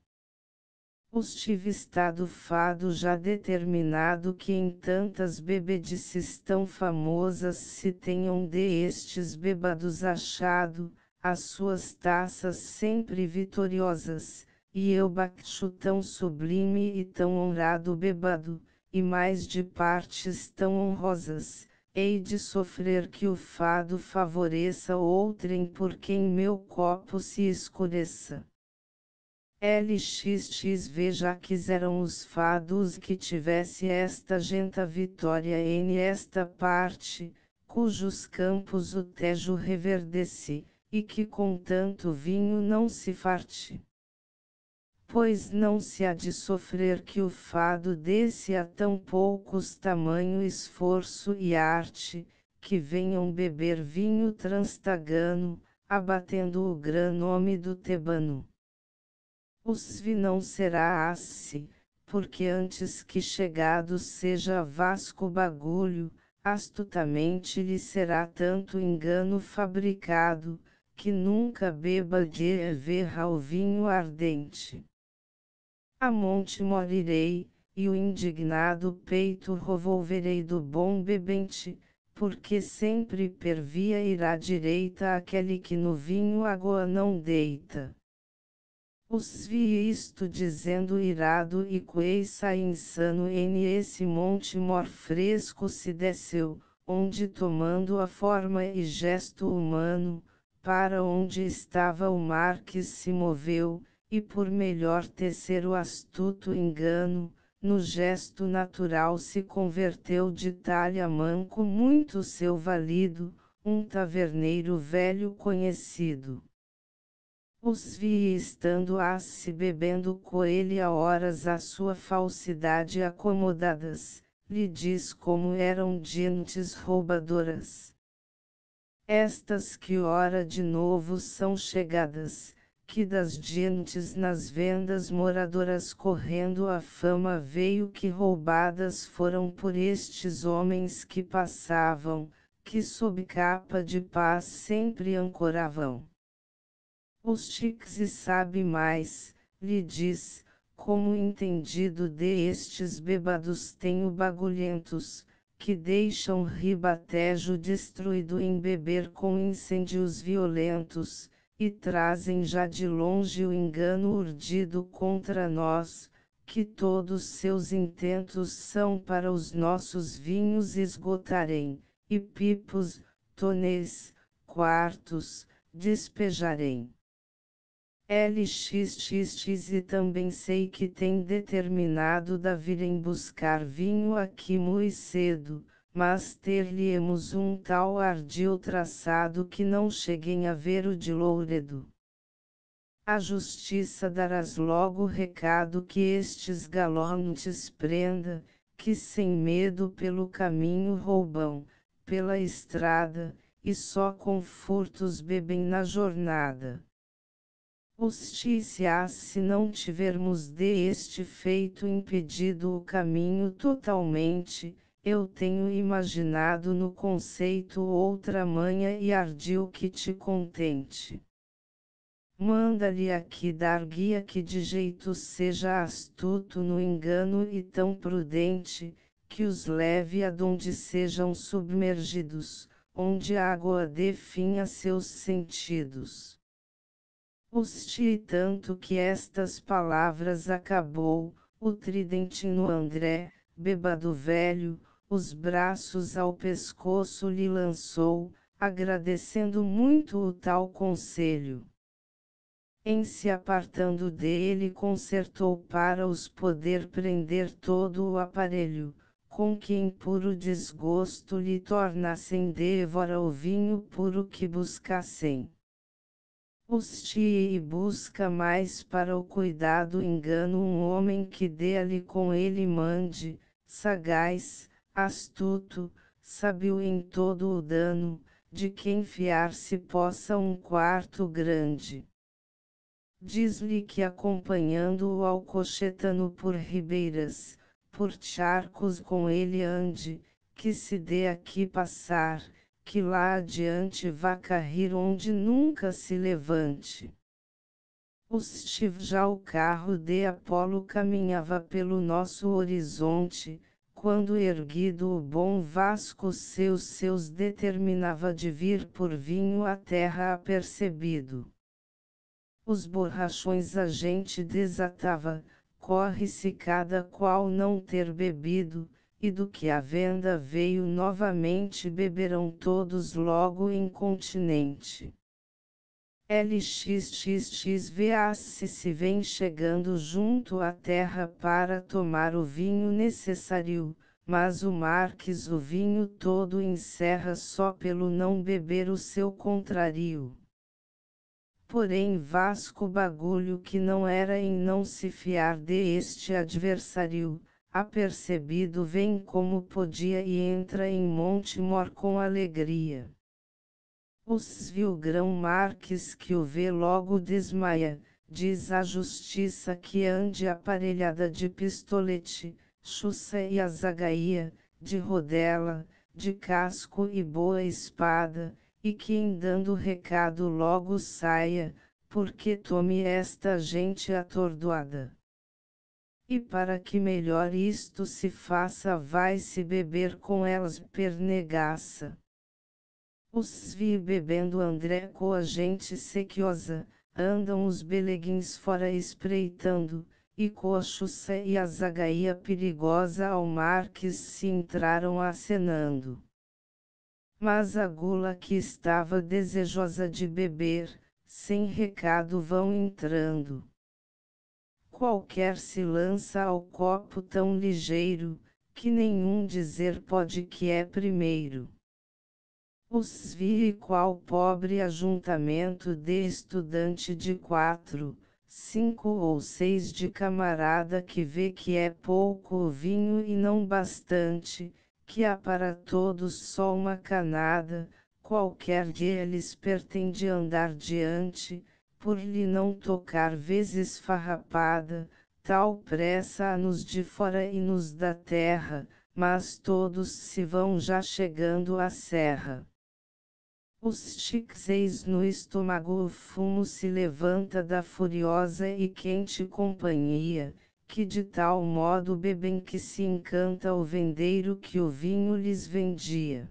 Os tive estado fado já determinado que em tantas bebedices tão famosas se tenham de estes bêbados achado, as suas taças sempre vitoriosas, e eu baixo tão sublime e tão honrado bêbado, e mais de partes tão honrosas, hei de sofrer que o fado favoreça outrem por quem meu copo se escureça. LXXV já quiseram os fados que tivesse esta genta vitória em esta parte, cujos campos o Tejo reverdece, e que com tanto vinho não se farte. Pois não se há de sofrer que o fado desse a tão poucos tamanho esforço e arte, que venham beber vinho transtagano, abatendo o gran nome do tebano. Os vi não será assi, porque antes que chegado seja vasco bagulho, astutamente lhe será tanto engano fabricado, que nunca beba de verra o vinho ardente. A monte morirei, e o indignado peito revolverei do bom bebente, porque sempre pervia irá direita aquele que no vinho água não deita. Os vi isto dizendo irado e coeça insano em esse monte mor fresco se desceu, onde tomando a forma e gesto humano, para onde estava o Marques se moveu, e por melhor tecer o astuto engano, no gesto natural se converteu de talha manco muito seu valido, um taverneiro velho conhecido. Os vi estando se bebendo coelho a horas a sua falsidade acomodadas, lhe diz como eram gentes roubadoras. Estas que ora de novo são chegadas, que das gentes nas vendas moradoras correndo a fama veio que roubadas foram por estes homens que passavam, que sob capa de paz sempre ancoravam. Os chiques e sabe mais, lhe diz, como entendido de estes bêbados tenho bagulhentos, que deixam ribatejo destruído em beber com incêndios violentos, e trazem já de longe o engano urdido contra nós, que todos seus intentos são para os nossos vinhos esgotarem, e pipos, tonéis, quartos, despejarem. LXXX e também sei que tem determinado da virem buscar vinho aqui muito cedo, mas ter-lhe-emos um tal ardil traçado que não cheguem a ver o de Louredo. A justiça darás logo recado que estes galontes prenda, que sem medo pelo caminho roubam, pela estrada, e só com furtos bebem na jornada. Se não tivermos de este feito impedido o caminho totalmente, eu tenho imaginado no conceito outra manha e ardil que te contente. Manda-lhe aqui dar guia que de jeito seja astuto no engano e tão prudente, que os leve adonde sejam submergidos, onde a água dê fim a seus sentidos. Tanto que estas palavras acabou, o tridente no André, bêbado velho, os braços ao pescoço lhe lançou, agradecendo muito o tal conselho. Em se apartando dele concertou para os poder prender todo o aparelho, com que em puro desgosto lhe tornassem devora o vinho puro que buscassem. E busca mais para o cuidado engano um homem que dê ali com ele mande, sagaz, astuto, sabe-o em todo o dano, de quem fiar-se possa um quarto grande. Diz-lhe que acompanhando-o alcochetano por ribeiras, por charcos com ele ande, que se dê aqui passar, que lá adiante vá cair onde nunca se levante. Já o carro de Apolo caminhava pelo nosso horizonte, quando erguido o bom Vasco seus determinava de vir por vinho à terra apercebido. Os borrachões a gente desatava, corre-se cada qual não ter bebido, e do que a venda veio novamente beberão todos logo incontinente. LXXXVAC se vem chegando junto à terra para tomar o vinho necessário, mas o Marques o vinho todo encerra só pelo não beber o seu contrário. Porém Vasco bagulho que não era em não se fiar de este adversário, apercebido vem como podia e entra em Montemor com alegria. Os viu Grão Marques que o vê logo desmaia, diz a justiça que ande aparelhada de pistolete, chuça e azagaia, de rodela, de casco e boa espada, e que em dando recado logo saia, porque tome esta gente atordoada. E para que melhor isto se faça vai-se beber com elas pernegaça. Os vi bebendo André com a gente sequiosa, andam os beleguins fora espreitando, e com a chuça e a zagaia perigosa ao Marques se entraram acenando. Mas a gula que estava desejosa de beber, sem recado vão entrando. Qualquer se lança ao copo tão ligeiro, que nenhum dizer pode que é primeiro. Os vi qual pobre ajuntamento de estudante de 4, 5 ou 6 de camarada que vê que é pouco o vinho e não bastante, que há para todos só uma canada, qualquer deles pretende andar diante, por lhe não tocar vezes farrapada, tal pressa há nos de fora e nos da terra, mas todos se vão já chegando à serra. Os chiqueis no estômago o fumo se levanta da furiosa e quente companhia, que de tal modo bebem que se encanta o vendeiro que o vinho lhes vendia.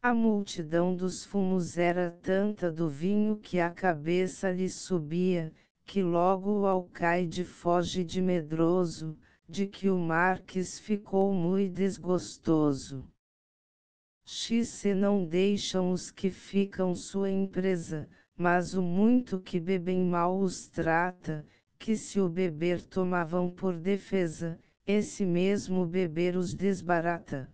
A multidão dos fumos era tanta do vinho que a cabeça lhe subia, que logo o alcaide foge de medroso, de que o Marques ficou muito desgostoso. Se não deixam os que ficam sua empresa, mas o muito que bebem mal os trata, que se o beber tomavam por defesa, esse mesmo beber os desbarata.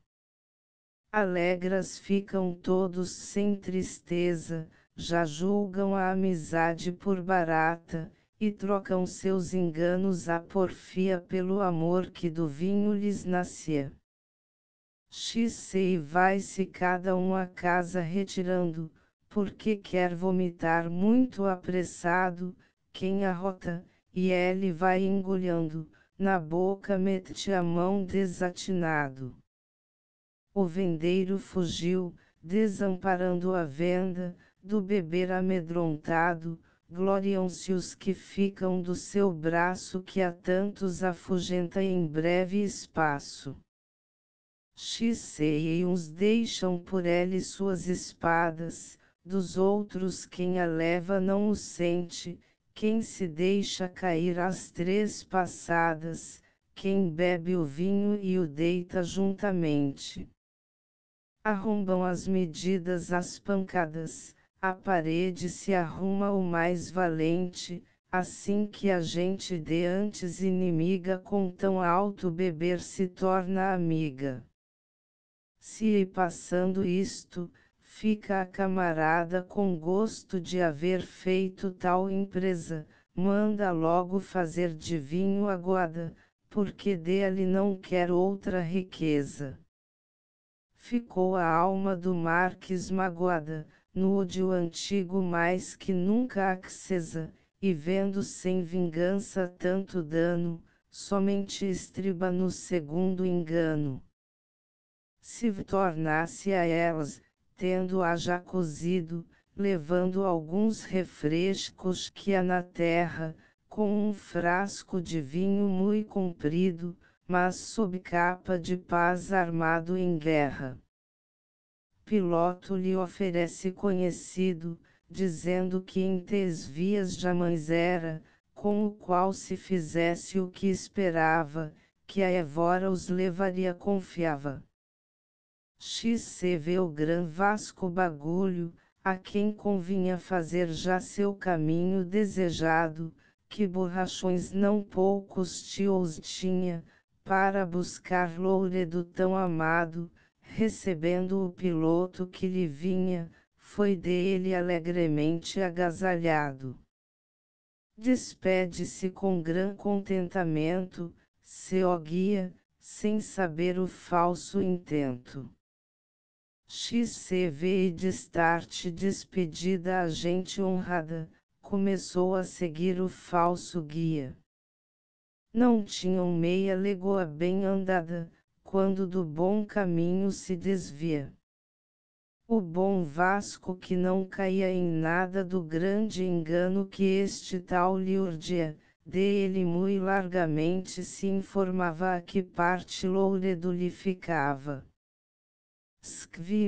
Alegras ficam todos sem tristeza, já julgam a amizade por barata, e trocam seus enganos à porfia pelo amor que do vinho lhes nascia. E vai-se cada um a casa retirando, porque quer vomitar muito apressado, quem arrota, e ele vai engolhando, na boca mete a mão desatinado. O vendeiro fugiu, desamparando a venda, do beber amedrontado, gloriam-se os que ficam do seu braço que a tantos afugenta em breve espaço. E uns deixam por ele suas espadas, dos outros quem a leva não o sente, quem se deixa cair às 3 passadas, quem bebe o vinho e o deita juntamente. Arrombam as medidas às pancadas, a parede se arruma o mais valente, assim que a gente de antes inimiga com tão alto beber se torna amiga. Se passando isto, fica a camarada com gosto de haver feito tal empresa, manda logo fazer de vinho aguada, porque dele não quer outra riqueza. Ficou a alma do Marques magoada, no ódio antigo mais que nunca acesa, e vendo sem vingança tanto dano, somente estriba no segundo engano. Se tornasse a elas, tendo-a já cozido, levando alguns refrescos que há na terra, com um frasco de vinho mui comprido, mas sob capa de paz armado em guerra. Piloto lhe oferece conhecido, dizendo que em tes vias jamais era, com o qual se fizesse o que esperava, que a Évora os levaria confiava. XCV o gran Vasco Bagulho, a quem convinha fazer já seu caminho desejado, que borrachões não poucos tios tinha, para buscar Louredo tão amado, recebendo o piloto que lhe vinha, foi dele alegremente agasalhado. Despede-se com gran contentamento, seu guia, sem saber o falso intento. XCV e de start despedida a gente honrada, começou a seguir o falso guia. Não tinham meia legoa bem andada, quando do bom caminho se desvia. O bom Vasco que não caía em nada do grande engano que este tal lhe urdia, dele mui largamente se informava a que parte Louredo lhe ficava.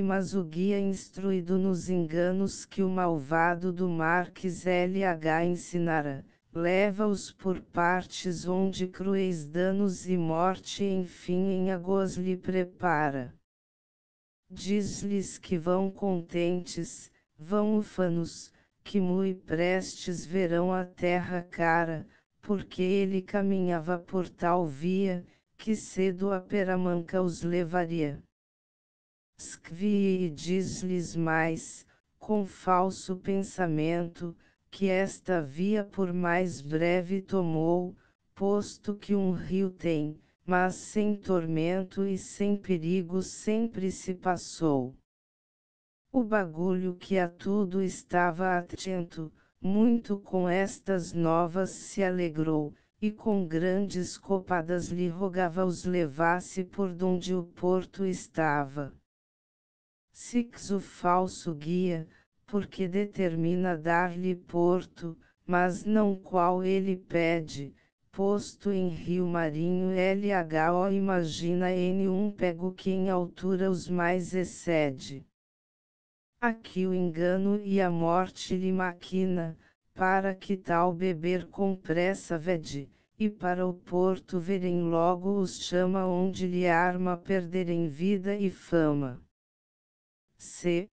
Mas o guia instruído nos enganos que o malvado do Marques LH ensinara, leva-os por partes onde cruéis danos e morte enfim em agos lhe prepara. Diz-lhes que vão contentes, vão ufanos, que mui prestes verão a terra cara, porque ele caminhava por tal via, que cedo a Peramanca os levaria. E diz-lhes mais, com falso pensamento, que esta via por mais breve tomou, posto que um rio tem, mas sem tormento e sem perigo sempre se passou. O bagulho que a tudo estava atento, muito com estas novas se alegrou, e com grandes copadas lhe rogava os levasse por donde o porto estava. Six o falso guia, porque determina dar-lhe porto, mas não qual ele pede, posto em rio marinho LHO imagina N1 pego que em altura os mais excede. Aqui o engano e a morte lhe maquina, para que tal beber com pressa vede, e para o porto verem logo os chama onde lhe arma perderem vida e fama. C.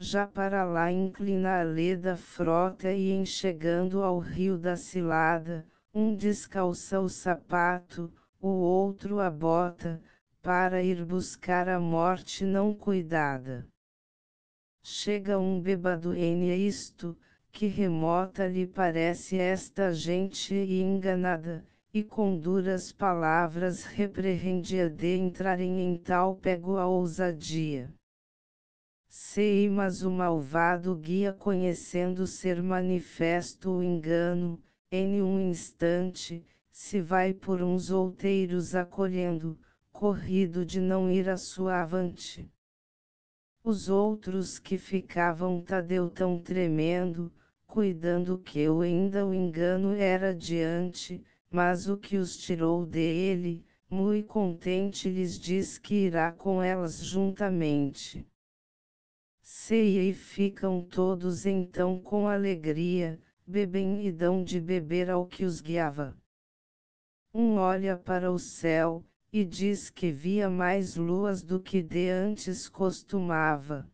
Já para lá inclina a leda frota e em chegando ao rio da Cilada, um descalça o sapato, o outro a bota, para ir buscar a morte não cuidada. Chega um bêbado em isto, que remota lhe parece esta gente e enganada, e com duras palavras repreendia de entrarem em tal pego a ousadia. Sei, mas o malvado guia conhecendo ser manifesto o engano, em um instante, se vai por uns outeiros acolhendo, corrido de não ir a sua avante. Os outros que ficavam Tadeu tão tremendo, cuidando que ainda o engano era diante, mas o que os tirou dele, mui contente lhes diz que irá com elas juntamente. Ceia e ficam todos então com alegria, bebem e dão de beber ao que os guiava. Um olha para o céu, e diz que via mais luas do que de antes costumava.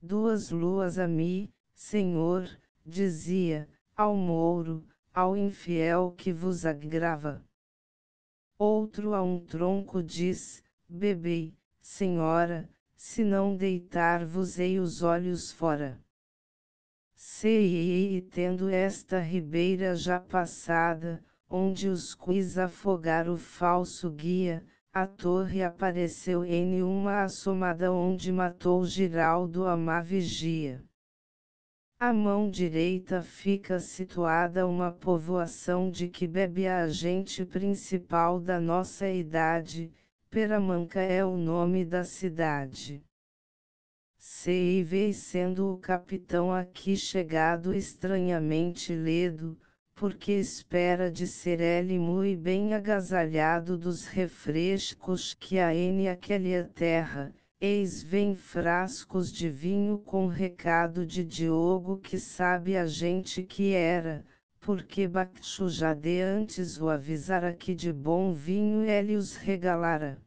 2 luas a mim, Senhor, dizia, ao mouro, ao infiel que vos agrava. Outro a um tronco diz, bebei, senhora, se não deitar-vos-ei os olhos fora. Sei e tendo esta ribeira já passada, onde os quis afogar o falso guia, A torre apareceu em uma assomada onde matou Giraldo Amá Vigia. À mão direita fica situada uma povoação de que bebe a agente principal da nossa idade, Peramanca é o nome da cidade. Sei vê sendo o capitão aqui chegado estranhamente ledo, porque espera de ser ele mui bem agasalhado dos refrescos que há em aquela terra, eis vem frascos de vinho com recado de Diogo que sabe a gente que era, porque Bakshu já de antes o avisara que de bom vinho ele os regalara.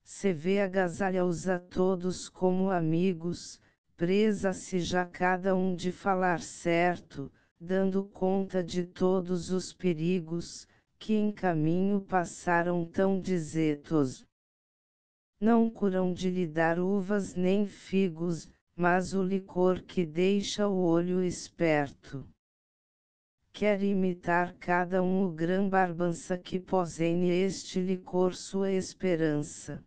Se vê agasalha-os a todos como amigos, presa-se já cada um de falar certo, dando conta de todos os perigos, que em caminho passaram tão dizetos. Não curam de lhe dar uvas nem figos, mas o licor que deixa o olho esperto. Quer imitar cada um o grã barbança que posene este licor sua esperança.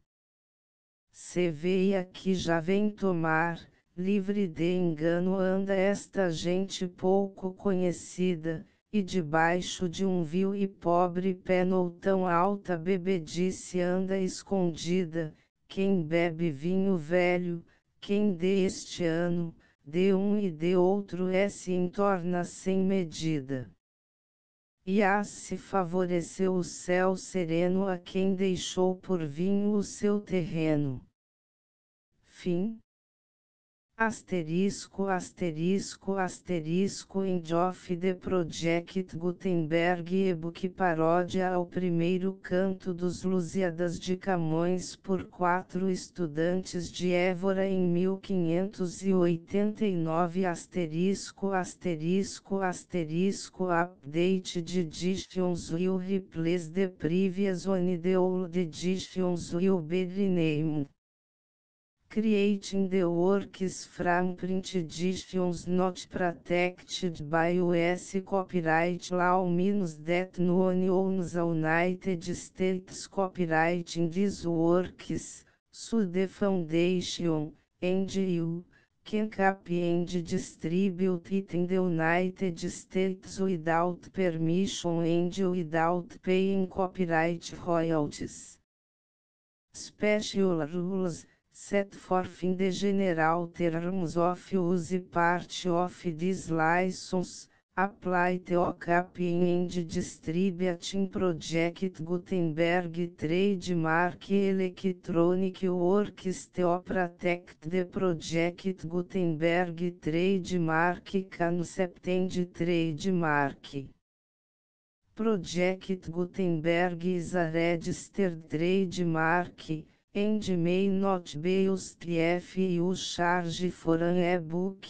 Se vê aqui já vem tomar, livre de engano anda esta gente pouco conhecida, e debaixo de um vil e pobre pé não tão alta bebedice anda escondida, quem bebe vinho velho, quem deste ano, de um e de outro se entorna sem medida. E se favoreceu o céu sereno a quem deixou por vinho o seu terreno. Fim. Asterisco asterisco asterisco End of the Project Gutenberg e-book paródia ao primeiro canto dos Lusíadas de Camões por 4 estudantes de Évora em 1589 asterisco asterisco asterisco update de editions will replace the previous one the old editions will be renamed. Creating the works from print editions not protected by US copyright law means that no one owns the United States copyright in these works, so the foundation, and you, can copy and distribute it in the United States without permission and without paying copyright royalties. Special rules set forth in the general terms of use part of this license, apply to copying and distributing Project Gutenberg trademark electronic works to protect the Project Gutenberg trademark concept and trademark. Project Gutenberg is a registered trademark, and may not be used if you charge for an e-book,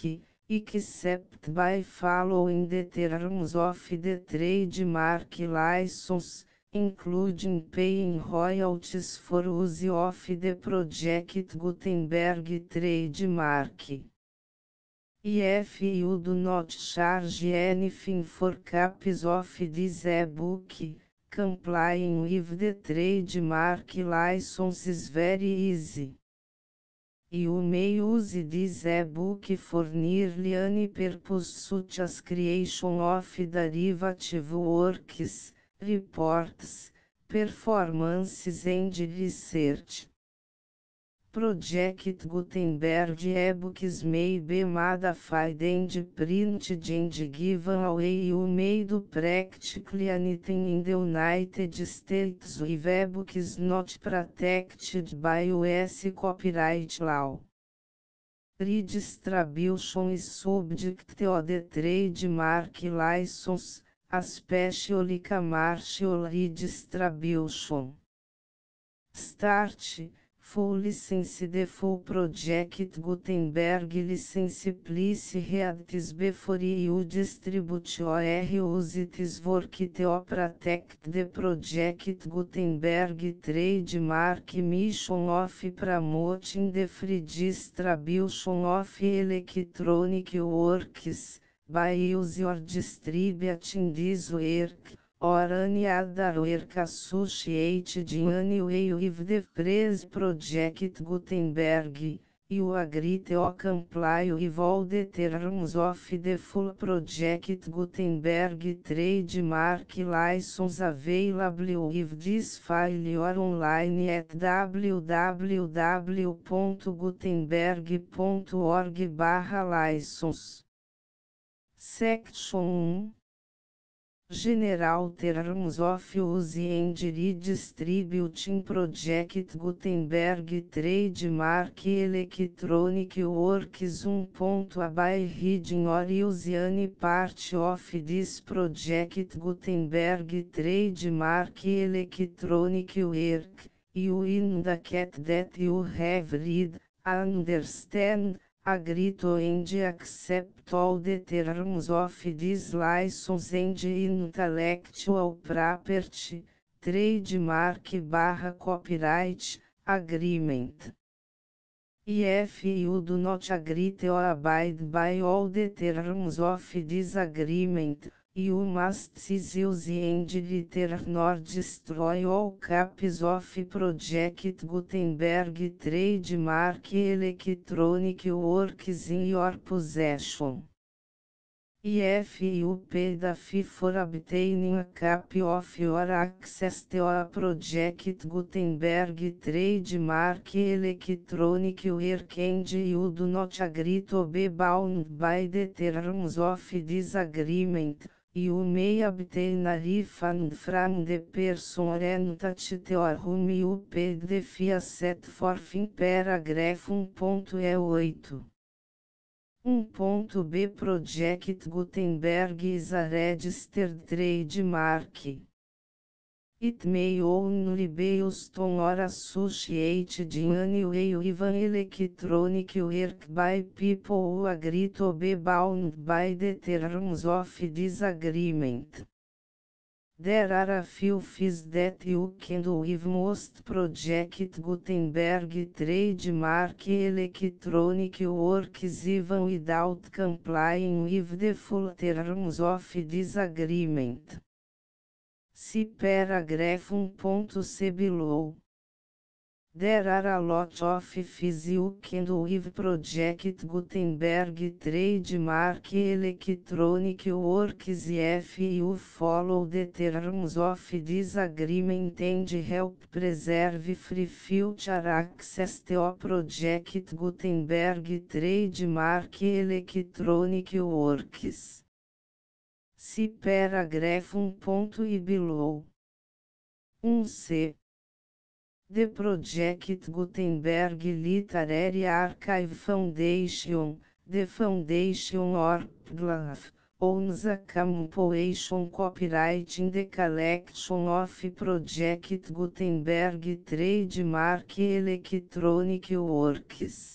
except by following the terms of the trademark license, including paying royalties for use of the Project Gutenberg trademark. If you do not charge anything for copies of this e-book, complying with the trademark license is very easy. You may use this e-book for nearly any purpose such as creation of derivative works, reports, performances and research. Project Gutenberg e-books may be modified and printed and given away. You may do practically anything in the United States with e-books not protected by US copyright law. Redistribution is subject to the trademark license, especially commercial redistribution. Start. Full license. The full Project Gutenberg license please read this before you distribute or use this work to protect the Project Gutenberg trademark mission of promoting the free distribution of electronic works, by use or distributing this work, or any other work associated in any way with the Press Project Gutenberg, you agree to comply with all the terms of the full Project Gutenberg trademark license available with this file or online at www.gutenberg.org/license. Section 1. General Terms of Use and Redistributing Project Gutenberg Trademark Electronic Works 1. By reading or use any part of this Project Gutenberg Trademark Electronic Work, you indicate that you have read, understand, agree to and accept all the terms of this license and intellectual property, trademark/copyright, agreement. If you do not agree to abide by all the terms of this agreement, you must cease use and return or destroy all copies of Project Gutenberg trademark electronic works in your possession. If you pay the fee for obtaining a copy of your access to a Project Gutenberg trademark electronic work and you do not agree to be bound by the terms of this agreement, you may obtain a refund from the person or entity to whom you paid the fee set forth in paragraph 1.8. 1.b Project Gutenberg is a registered trademark. It may only be used on or associated in any way with an electronic work by people who agree to be bound by the terms of this agreement. There are a few fees that you can do with most Project Gutenberg trademark electronic works even without complying with the full terms of this agreement. See paragraph 1.c below. There are a lot of fees you can do with Project Gutenberg trademark electronic works if you follow the terms of this agreement and help preserve free future access to Project Gutenberg trademark electronic works. See paragraph 1.i below. 1c. The Project Gutenberg Literary Archive Foundation, the Foundation or PGLAF, owns a compilation copyright in the collection of Project Gutenberg trademark electronic works.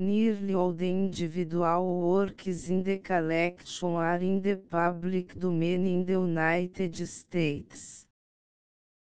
Nearly all the individual works in the collection are in the public domain in the United States.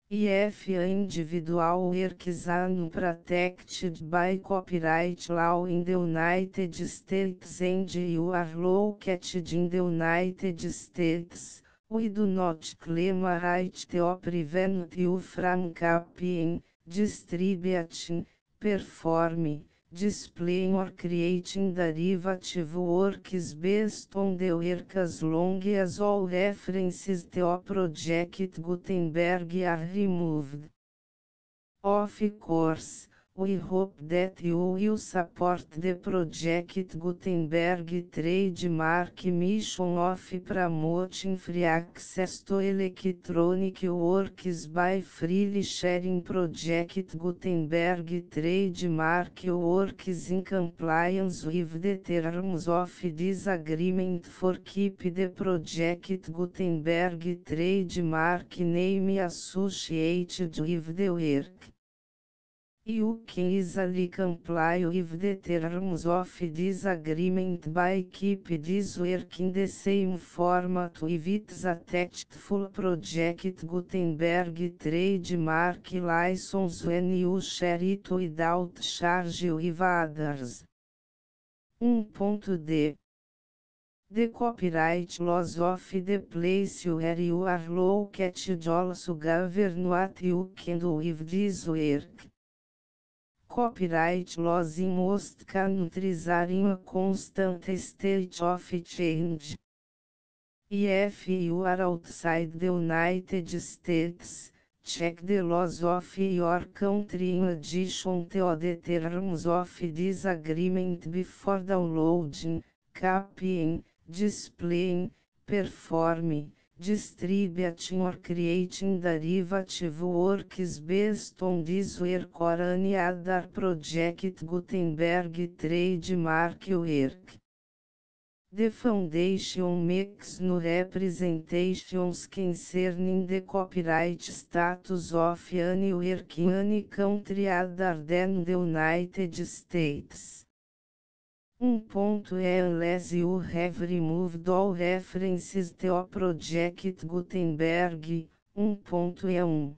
If individual works are unprotected by copyright law in the United States and you are located in the United States, we do not claim a right to prevent you from copying, distributing, performing, displaying or creating derivative works based on the work as long as all references to Project Gutenberg are removed. Of course, we hope that you will support the Project Gutenberg trademark mission of promoting free access to electronic works by freely sharing Project Gutenberg trademark works in compliance with the terms of this agreement for keep the Project Gutenberg trademark name associated with the work. You can easily comply with the terms of this agreement by keep this work in the same format with its attached full Project Gutenberg trademark license when you share it without charge with others. 1.d The copyright laws of the place where you are located also govern what you can do with this work. Copyright laws in most countries are in a constant state of change. If you are outside the United States, check the laws of your country in addition to the terms of this agreement before downloading, copying, displaying, performing, distributing or creating derivative works based on this work or any other project. Gutenberg trademark work. The Foundation makes no representations concerning the copyright status of any work in any country other than the United States. Unless you have removed all references to project Gutenberg. 1.1.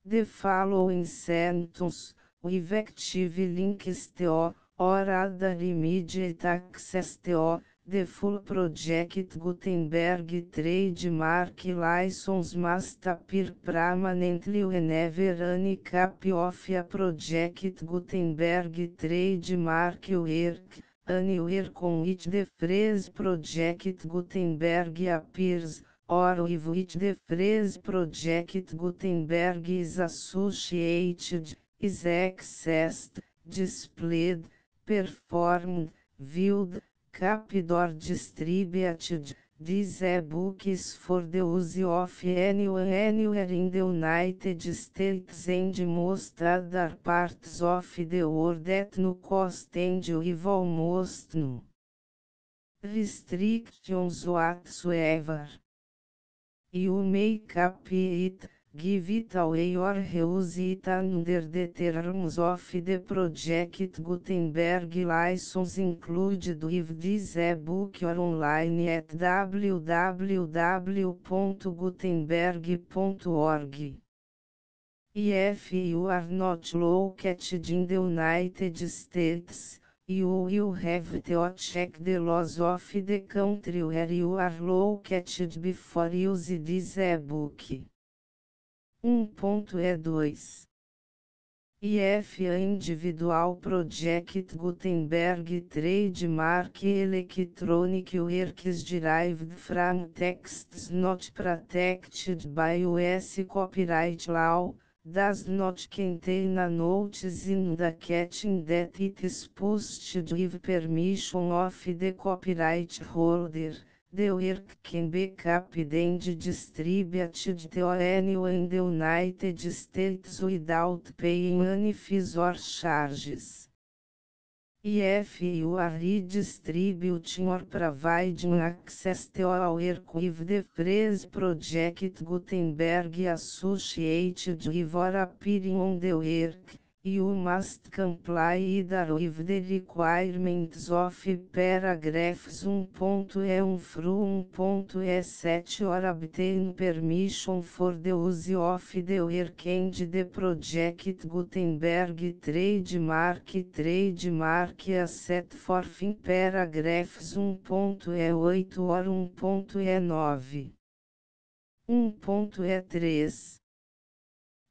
The following sentence, with active links to, or other immediate access to, the full project Gutenberg trademark license must appear permanently whenever any copy of a project Gutenberg trademark work, anywhere on which the phrase project Gutenberg appears, or with which the phrase project Gutenberg is associated, is accessed, displayed, performed, viewed, copied or distributed. This e-book is for the use of anyone anywhere in the United States and most other parts of the world at no cost and with almost no restrictions whatsoever. You may copy it, give it away or reuse it under the terms of the project Gutenberg license included with this e-book or online at www.gutenberg.org. If you are not located in the United States, you will have to check the laws of the country where you are located before using this e-book. 1.2. If an individual project Gutenberg trademark electronic works derived from texts not protected by US copyright law, does not contain a notice indicating that it is posted with permission of the copyright holder, the work can be copied and distributed to anyone in the United States without paying any fees or charges. If you are redistributing or providing access to a work with the phrase Project Gutenberg associated with or appearing on the work, you must comply either with the requirements of paragraphs 1.1 through 1.7 or obtain permission for the use of the work and the project Gutenberg trademark as set forth in paragraphs 1.8 or 1.9. 1.3.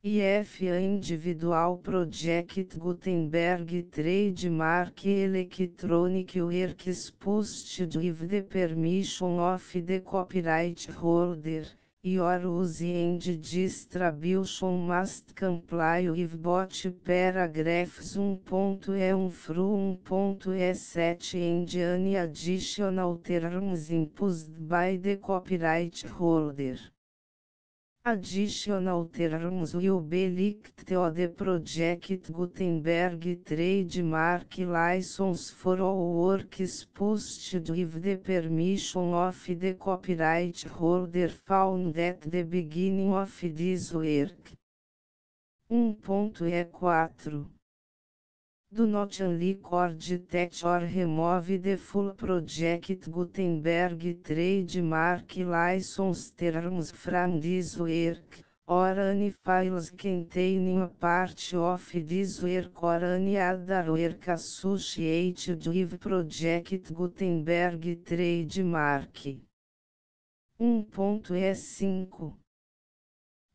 If an individual project Gutenberg trademark electronic works posted with the permission of the copyright holder, your use and distribution must comply with both paragraphs 1.1 through 1.7 and any additional terms imposed by the copyright holder. Additional terms will be linked to the project Gutenberg trademark license for all works posted with the permission of the copyright holder found at the beginning of this work. 1.4. Do not unrecord, touch or remove the full project Gutenberg trademark license terms from this work, or any files containing a part of this work or any other work associated with Project Gutenberg trademark. 1.E5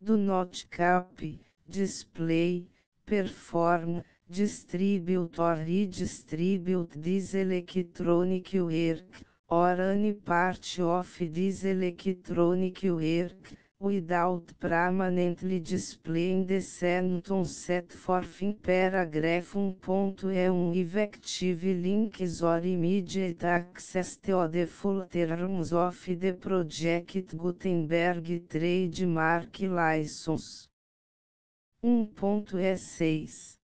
Do not copy, display, perform, distribute or redistribute this electronic work, or any part of this electronic work, without permanently displaying the sentence set forth in paragraph 1.E1 effective links or immediate access to the full terms of the Project Gutenberg trademark license. 1.E6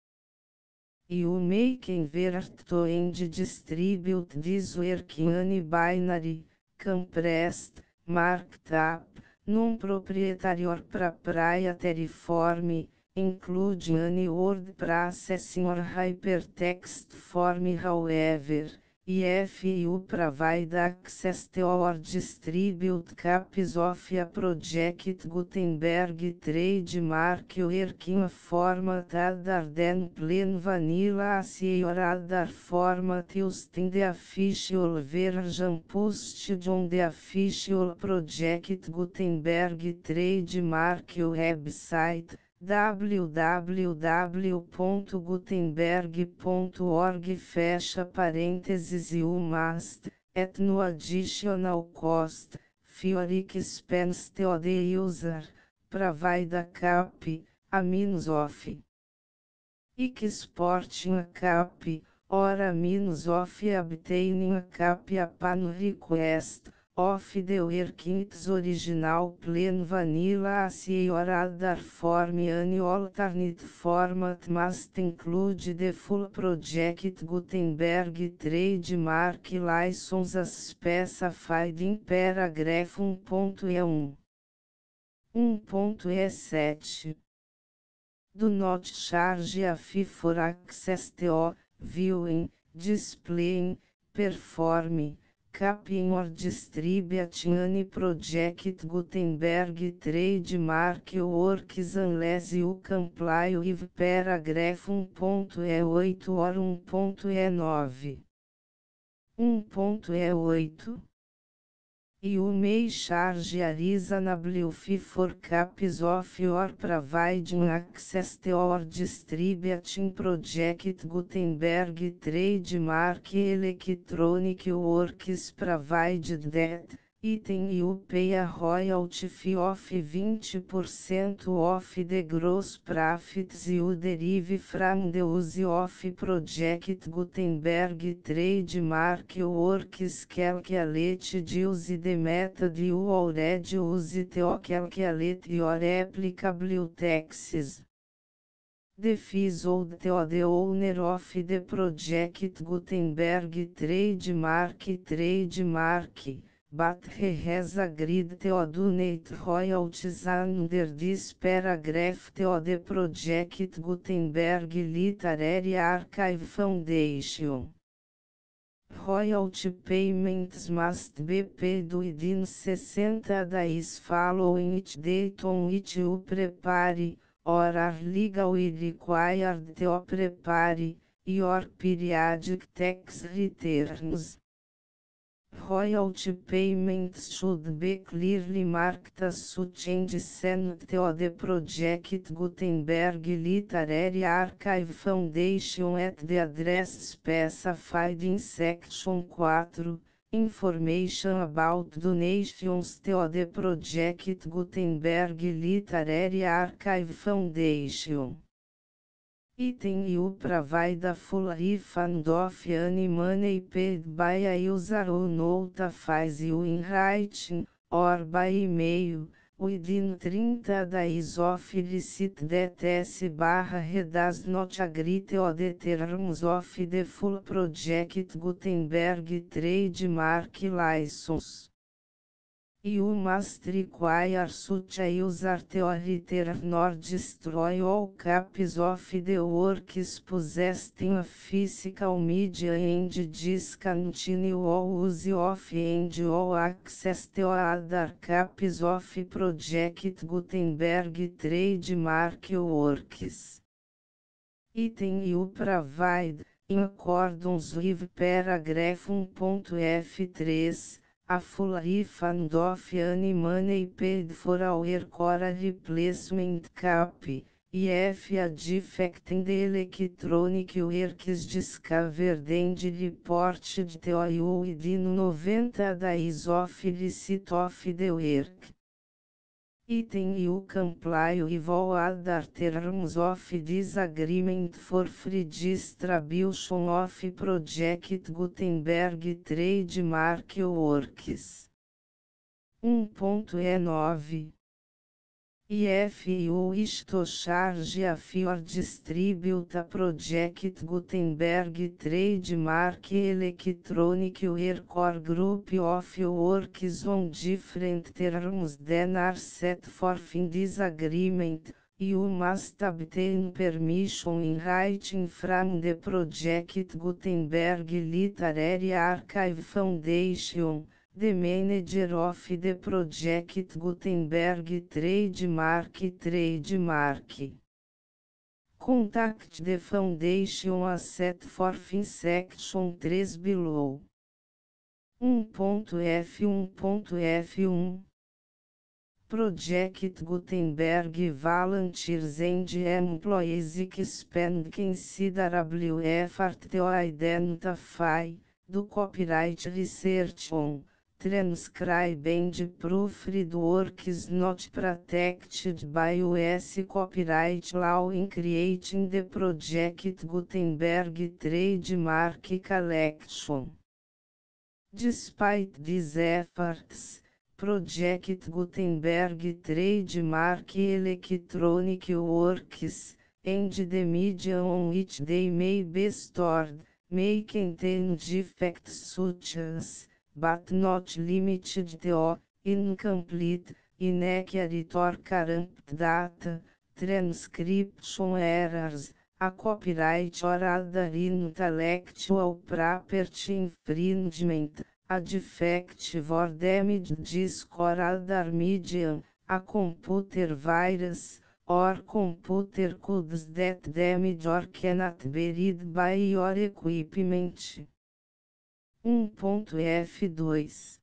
You may convert to and distribute this work in any binary, compressed, marked up, non-proprietary or proprietary form, including any word processing or hypertext form. However, if you provide access to or distribute copies of a Project Gutenberg trademark work in a format other than plain vanilla ASCII or other format used in the official version posted on the official Project Gutenberg trademark website, www.gutenberg.org fecha parênteses you must, at no additional cost, for expense to the user, provide a copy, a means of exporting a copy, or a means of obtaining a copy upon request, of the work in its original plain vanilla ASCII or other form. Any alternate format must include the full Project Gutenberg trademark license as specified in paragraph 1.E1. 1.E7 Do not charge a fee for access to, viewing, displaying, performing, copying or distributing any Project Gutenberg trademark works unless you comply with paragraph 1.E8 or 1.E9. 1.E8 You may charge a reasonable fee for copies of your providing access to or distributing Project Gutenberg trademark electronic works provided that, item you pay a royalty fee of 20% of the gross profits you derive from the use of Project Gutenberg trademark works calculated using the method you already use to calculate your applicable taxes. The fees owed to the owner of the Project Gutenberg trademark, but he has agreed to donate royalties under this paragraph to the Project Gutenberg Literary Archive Foundation. Royalty payments must be paid within 60 days following each date on which you prepare, or are legally required to prepare, your periodic tax returns. Royalty payments should be clearly marked as such and sent to the Project Gutenberg Literary Archive Foundation at the address specified in Section 4, Information about donations to the Project Gutenberg Literary Archive Foundation. Item you provide a full refund of any money paid by a user who notifies you in writing, or by email, within 30 days of receipt that S/he does not agree to the terms of the full Project Gutenberg trademark license. You must require such a user to return nor destroy all copies of the works possessed in a physical media and discontinue all use of and all access to other copies of Project Gutenberg trademark works. Item you provide, in accordance with paragraph 1.f3, a full refund of any money paid for our core replacement copy, if a defect in the electronic works discovered and reported to you within 90 days of receipt of the work. Item you comply with all other terms of this agreement for free distribution of Project Gutenberg trademark works. 1.E9 If you wish to charge a fee or distribute a Project Gutenberg trademark electronic work or group of works on different terms than are set forth in this agreement, you must obtain permission in writing from the Project Gutenberg Literary Archive Foundation, the manager of the Project Gutenberg trademark. Contact the foundation as set forth in section 3 below. 1.F1.F1 Project Gutenberg volunteers and employees expend considerable effort to identify, do copyright research on, transcribe and proofread works not protected by US copyright law in creating the Project Gutenberg trademark collection. Despite these efforts, Project Gutenberg trademark electronic works, and the media on which they may be stored, may contain defects such as, but not limited to, incomplete, inaccurate or corrupt data, transcription errors, a copyright or other intellectual property infringement, a defective or damaged disk or other medium, a computer virus, or computer codes that damage or cannot be read by your equipment. 1.F2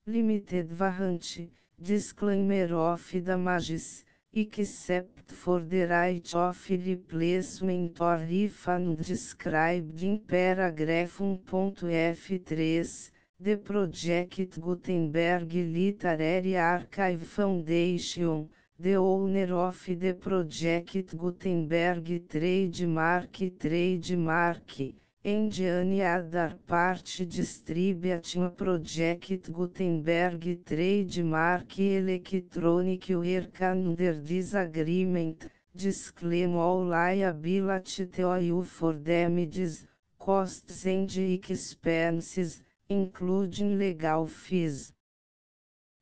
Limited warranty, disclaimer of damages, except for the right of replacement or refund described in paragraph 1.F3, the Project Gutenberg Literary Archive Foundation, the owner of the Project Gutenberg trademark, and any other party distributing a Project Gutenberg trademark electronic work under this agreement, disclaim all liability to you for damages, costs and expenses, including legal fees.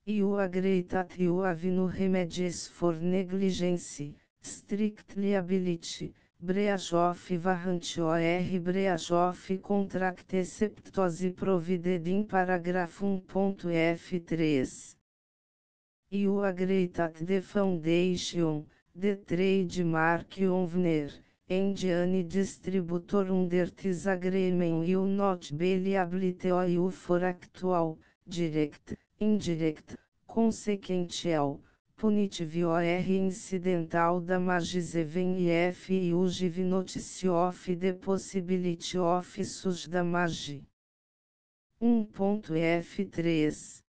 You agree that you have no remedies for negligence, strict liability, breach of warranty or breach of contract except as provided in paragraph 1.F3. You agree that the foundation, the trademark owner, and any distributor under this agreement will not be liable to you for actual, direct, indirect, consequential, punitive or incidental damages even if you give notice of the possibility of such damage. 1.F3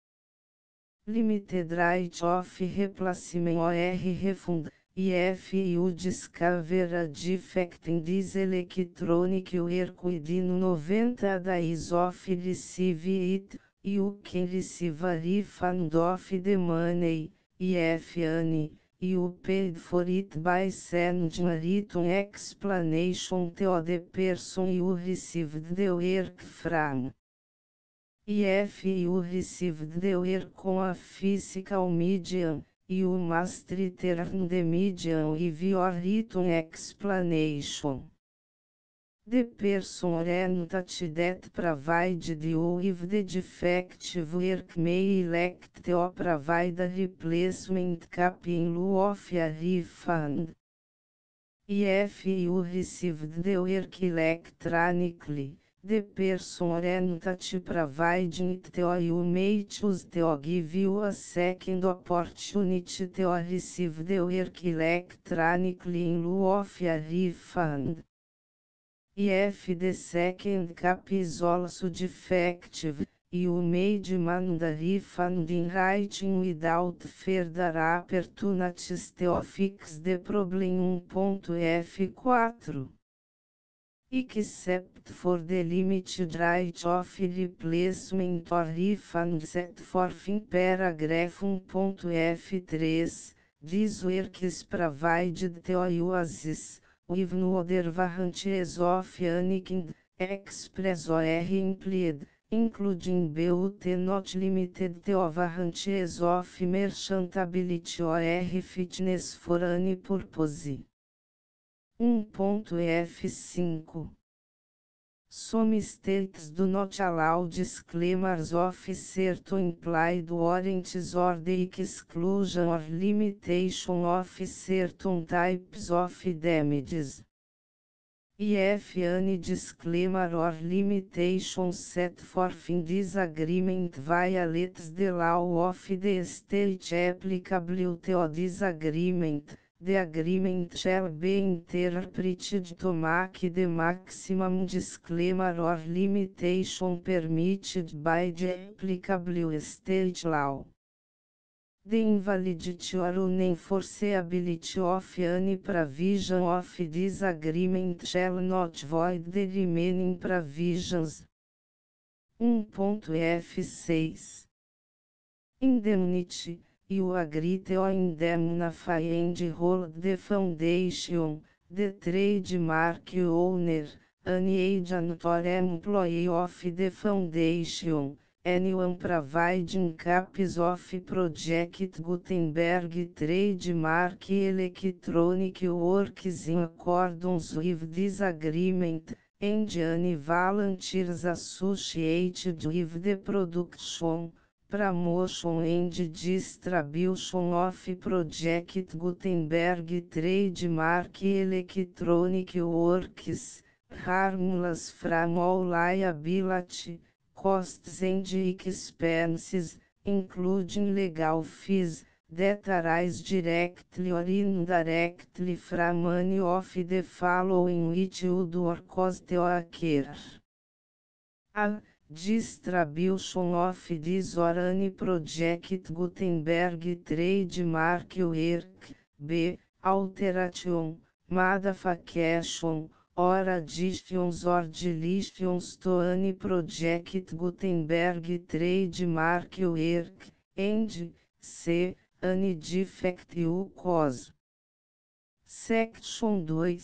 Limited right of replacement or refund, if you discover a defect in this electronic work within 90 days of receive it, you can receive a refund of the money, if any, you paid for it by sending a written explanation to the person you received the work from. If you received the work on a physical medium, you must return the medium with your written explanation. The person or entity that provided you with the defective work may elect to provide a replacement copy in lieu of a refund. If you received the work electronically, the person or entity providing it to you may choose to give you a second opportunity to receive the work electronically in lieu of a refund. If the second copy is also defective, you may demand a refund in writing without further opportunities to fix the problem. 1.F4 Except for the limited right of replacement or refund set forth in paragraph 1.F3, this work is provided to you as is, with no other warranties of any kind, express or implied, including but not limited to warranties of merchantability or fitness for any purpose. 1.F5 Some states do not allow disclaimers of certain implied warranties or the exclusion or limitation of certain types of damages. If any disclaimer or limitation set forth in this agreement violates the law of the state applicable to this agreement, the agreement shall be interpreted to make the maximum disclaimer or limitation permitted by the applicable state law. The invalidity or unenforceability of any provision of this agreement shall not void the remaining provisions. 1.F6 Indemnity You agree to indemnify and hold the foundation, the trademark owner, any agent or employee of the foundation, anyone providing copies of Project Gutenberg trademark electronic works in accordance with this agreement, and any volunteers associated with the production, promotion and distribution of Project Gutenberg trademark electronic works, harmless from all liability, costs and expenses, including legal fees, that arise directly or indirectly from any of the following which would or cause to occur. A. Distribution of this or any Project Gutenberg trademark work. B. Alteration, modification, or additions or deletions to any Project Gutenberg trademark work, and C. Any defect you cause. Section 2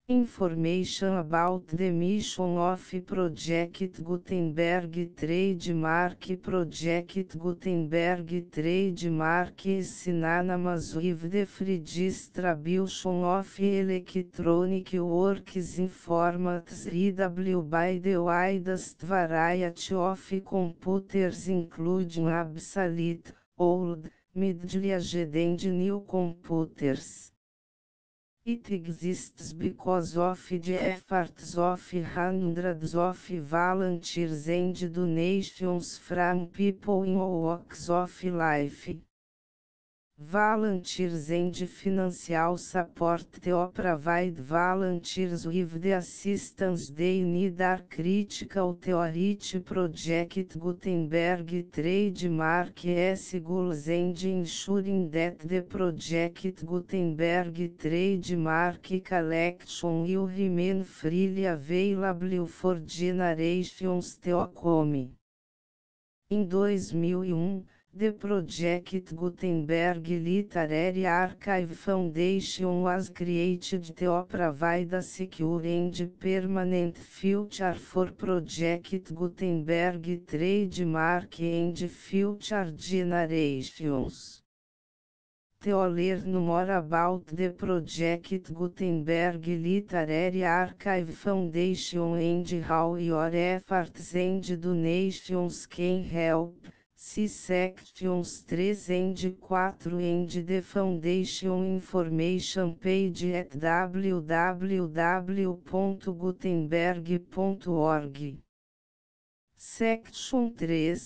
Information about the mission of Project Gutenberg trademark. Project Gutenberg trademark is synonymous with the free distribution of electronic works in formats readable by the widest variety of computers, including obsolete, old, middle-aged and new computers. It exists because of the efforts of hundreds of volunteers and donations from people in all walks of life. Volunteers and financial support to provide volunteers with the assistance they need are critical to reach Project Gutenberg trademark goals and ensuring that the Project Gutenberg trademark collection will remain freely available for generations to come. Em 2001, The Project Gutenberg Literary Archive Foundation was created to provide a secure and permanent future for Project Gutenberg trademark and future generations. To learn more about the Project Gutenberg Literary Archive Foundation and how your efforts and donations can help, see sections 3 and 4 and the Foundation information page at www.gutenberg.org. Section 3.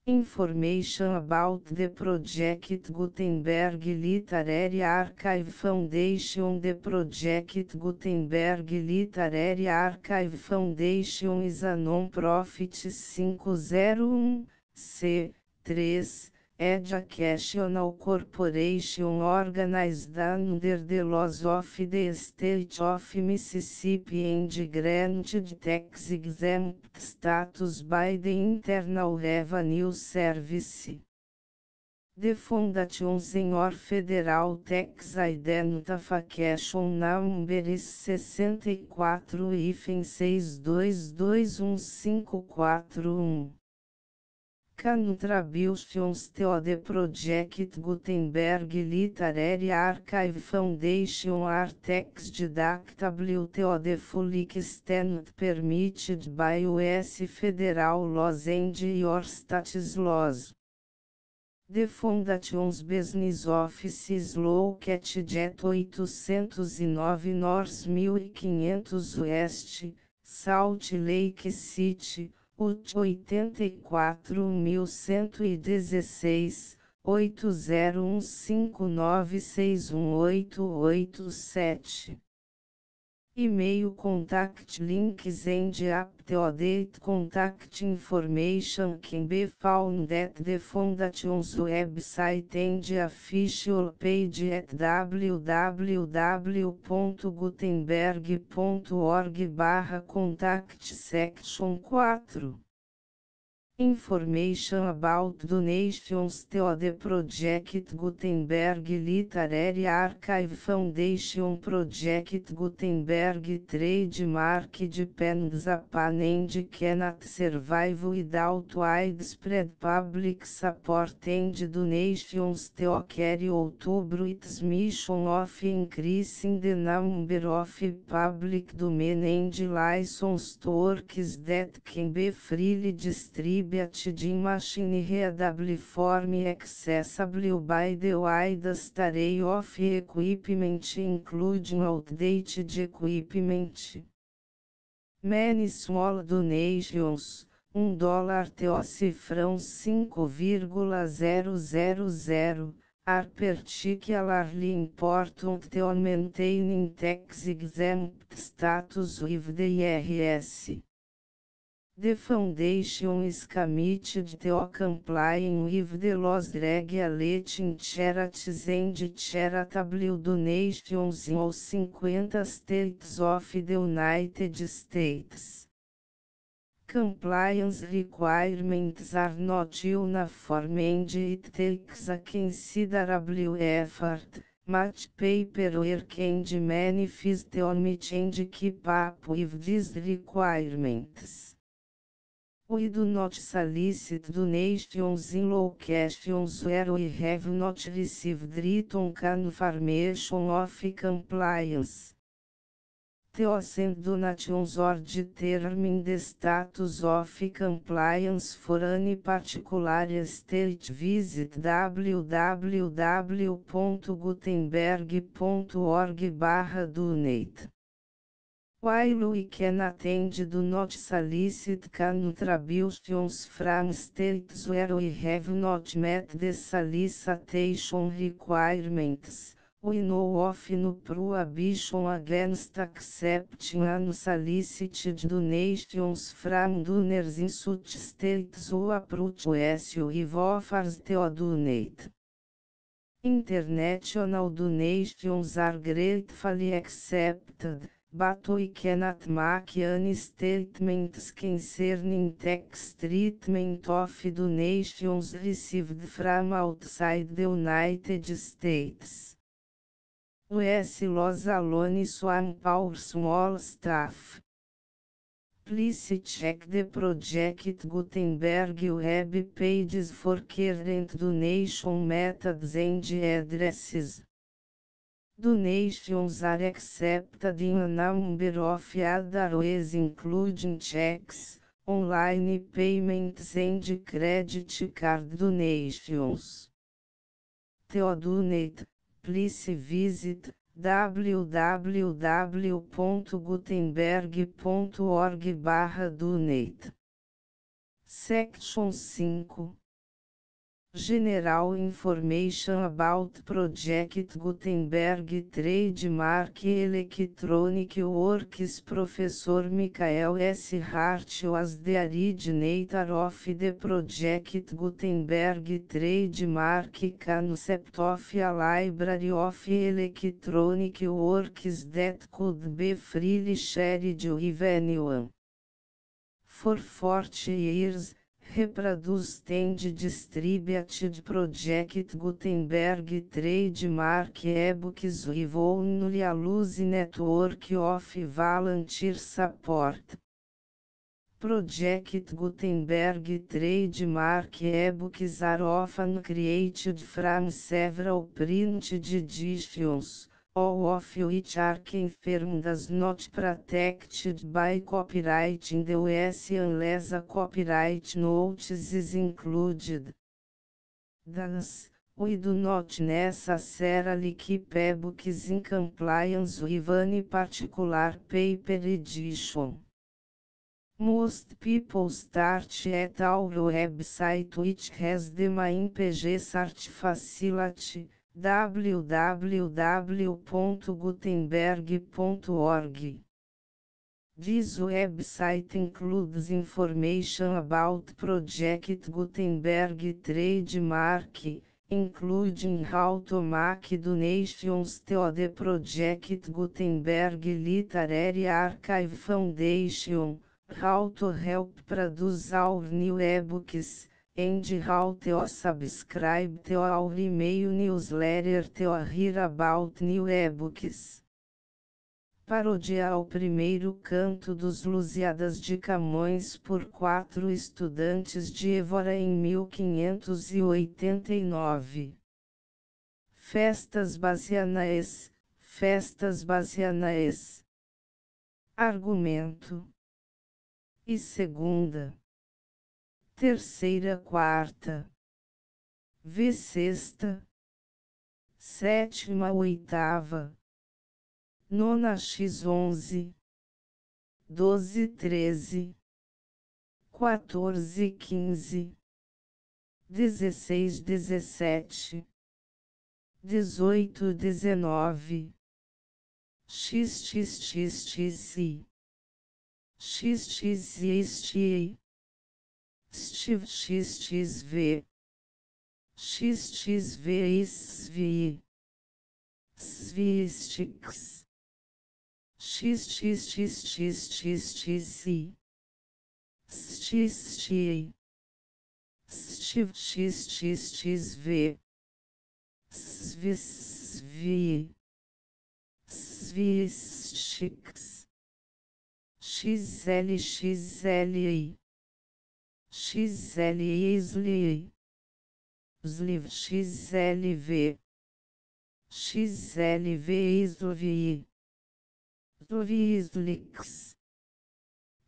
Information about the Project Gutenberg Literary Archive Foundation. The Project Gutenberg Literary Archive Foundation is a non-profit 501(c)(3) educational corporation organized under the laws of the State of Mississippi and granted tax-exempt status by the Internal Revenue Service. The Foundation's or Federal Tax Identification Number is 64-6221541. Contributions to the Project Gutenberg Literary Archive Foundation are tax deductible to the full extent permitted by U.S. federal laws and your state's laws. The Foundation's business office is located at 809 North 1500 West, Salt Lake City, UT 84116, 8015961887. E-mail contact links and up-to-date contact information can be found at the Foundation's website and official page at www.gutenberg.org/contact section 4. Information about donations to the Project Gutenberg Literary Archive Foundation. Project Gutenberg trademark depends upon and cannot survive without widespread public support and donations to carry out its mission of increasing the number of public domain and licensed works that can be freely distributed in machine-readable form accessible by the widest array of equipment including outdated equipment. Many small donations, $1 to cifrão 5,000, are particularly important to maintaining tax-exempt status with the IRS. The Foundation is committed to complying with the laws regulating charities and charitable donations in all 50 states of the United States. Compliance requirements are not uniform and it takes a considerable effort, much paperwork and many fees to meet and keep up with these requirements. We do not solicit donations in locations where we have not received written confirmation of compliance. To send donations or determine the status of compliance for any particular state, visit www.gutenberg.org/donate. While we can attend do not solicit contributions from states where we have not met the solicitation requirements, we know of no prohibition against accepting unsolicited donations from donors in such states who approach us with offers to donate. International donations are gratefully accepted, but we cannot make any statements concerning tax treatment of donations received from outside the United States. US laws alone swamp our small staff. Please check the Project Gutenberg web pages for current donation methods and addresses. Donations are accepted in a number of other ways including checks, online payments and credit card donations. To donate, please visit www.gutenberg.org/donate. Section 5. General Information about Project Gutenberg Trademark Electronic Works. Professor Michael S. Hart was the originator of the Project Gutenberg Trademark concept of a library of electronic works that could be freely shared with anyone. For 40 years, reproduced and distributed Project Gutenberg trademark ebooks with only a loose network of volunteer support. Project Gutenberg trademark ebooks are often created from several printed editions, all of which are confirmed as not protected by copyright in the US unless a copyright notice is included. Thus, we do not necessarily keep ebooks in compliance with any particular paper edition. Most people start at our website, which has the main page search facility, www.gutenberg.org. This website includes information about Project Gutenberg trademark, including how to make donations to the Project Gutenberg Literary Archive Foundation, how to help produce our new ebooks, and how to subscribe to our email newsletter to hear about new ebooks. Paródia ao primeiro canto dos Lusíadas de Camões por 4 estudantes de Évora em 1589. Festas bazianãs, festas bazianãs. Argumento. E segunda. Terceira, quarta. V sexta. Sétima, oitava. Nona x11, 12, 13, 14, 15, 16, 17, 18, 19, xxxxi, xxxi, xxv, xxv, svistix. xxxxxxi, xxi, xxxxv, svisvi, svistix, xl, xli, xli, sli, sliv, xlv, xlv, islovi, Slix,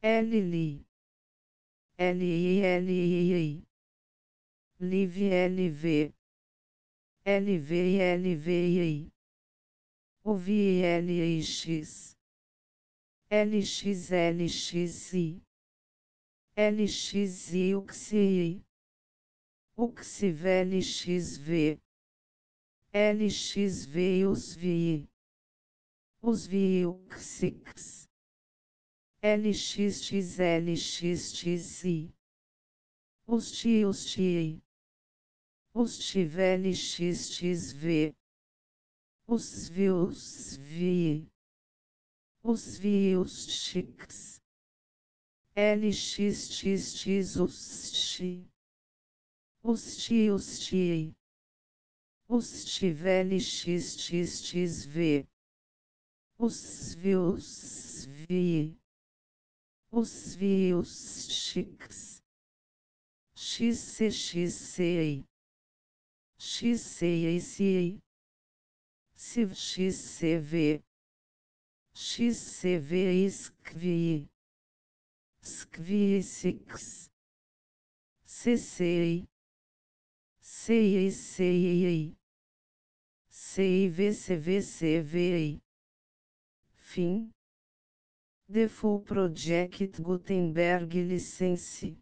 Lli, Lii, Liv, Lv, Lv, Lvi, Ovi, Lix, Lx, Lxi, Lxi, Uxi, Uxiv, Lxv, Lxv, Usvi, Usvi, Uxix, Lxx, Lxxi, Usti, Usti, Ustiv, Lxxv, Usvi, Usvi, os vios chiques, lxxx os ti, os tivelxxxv, os vi, os vios chiques, xcxci, xcici, xcv, xcv sqvi, sqvi-six, cci, CICII, CIVCVCVI. Fim. The Full Project Gutenberg License.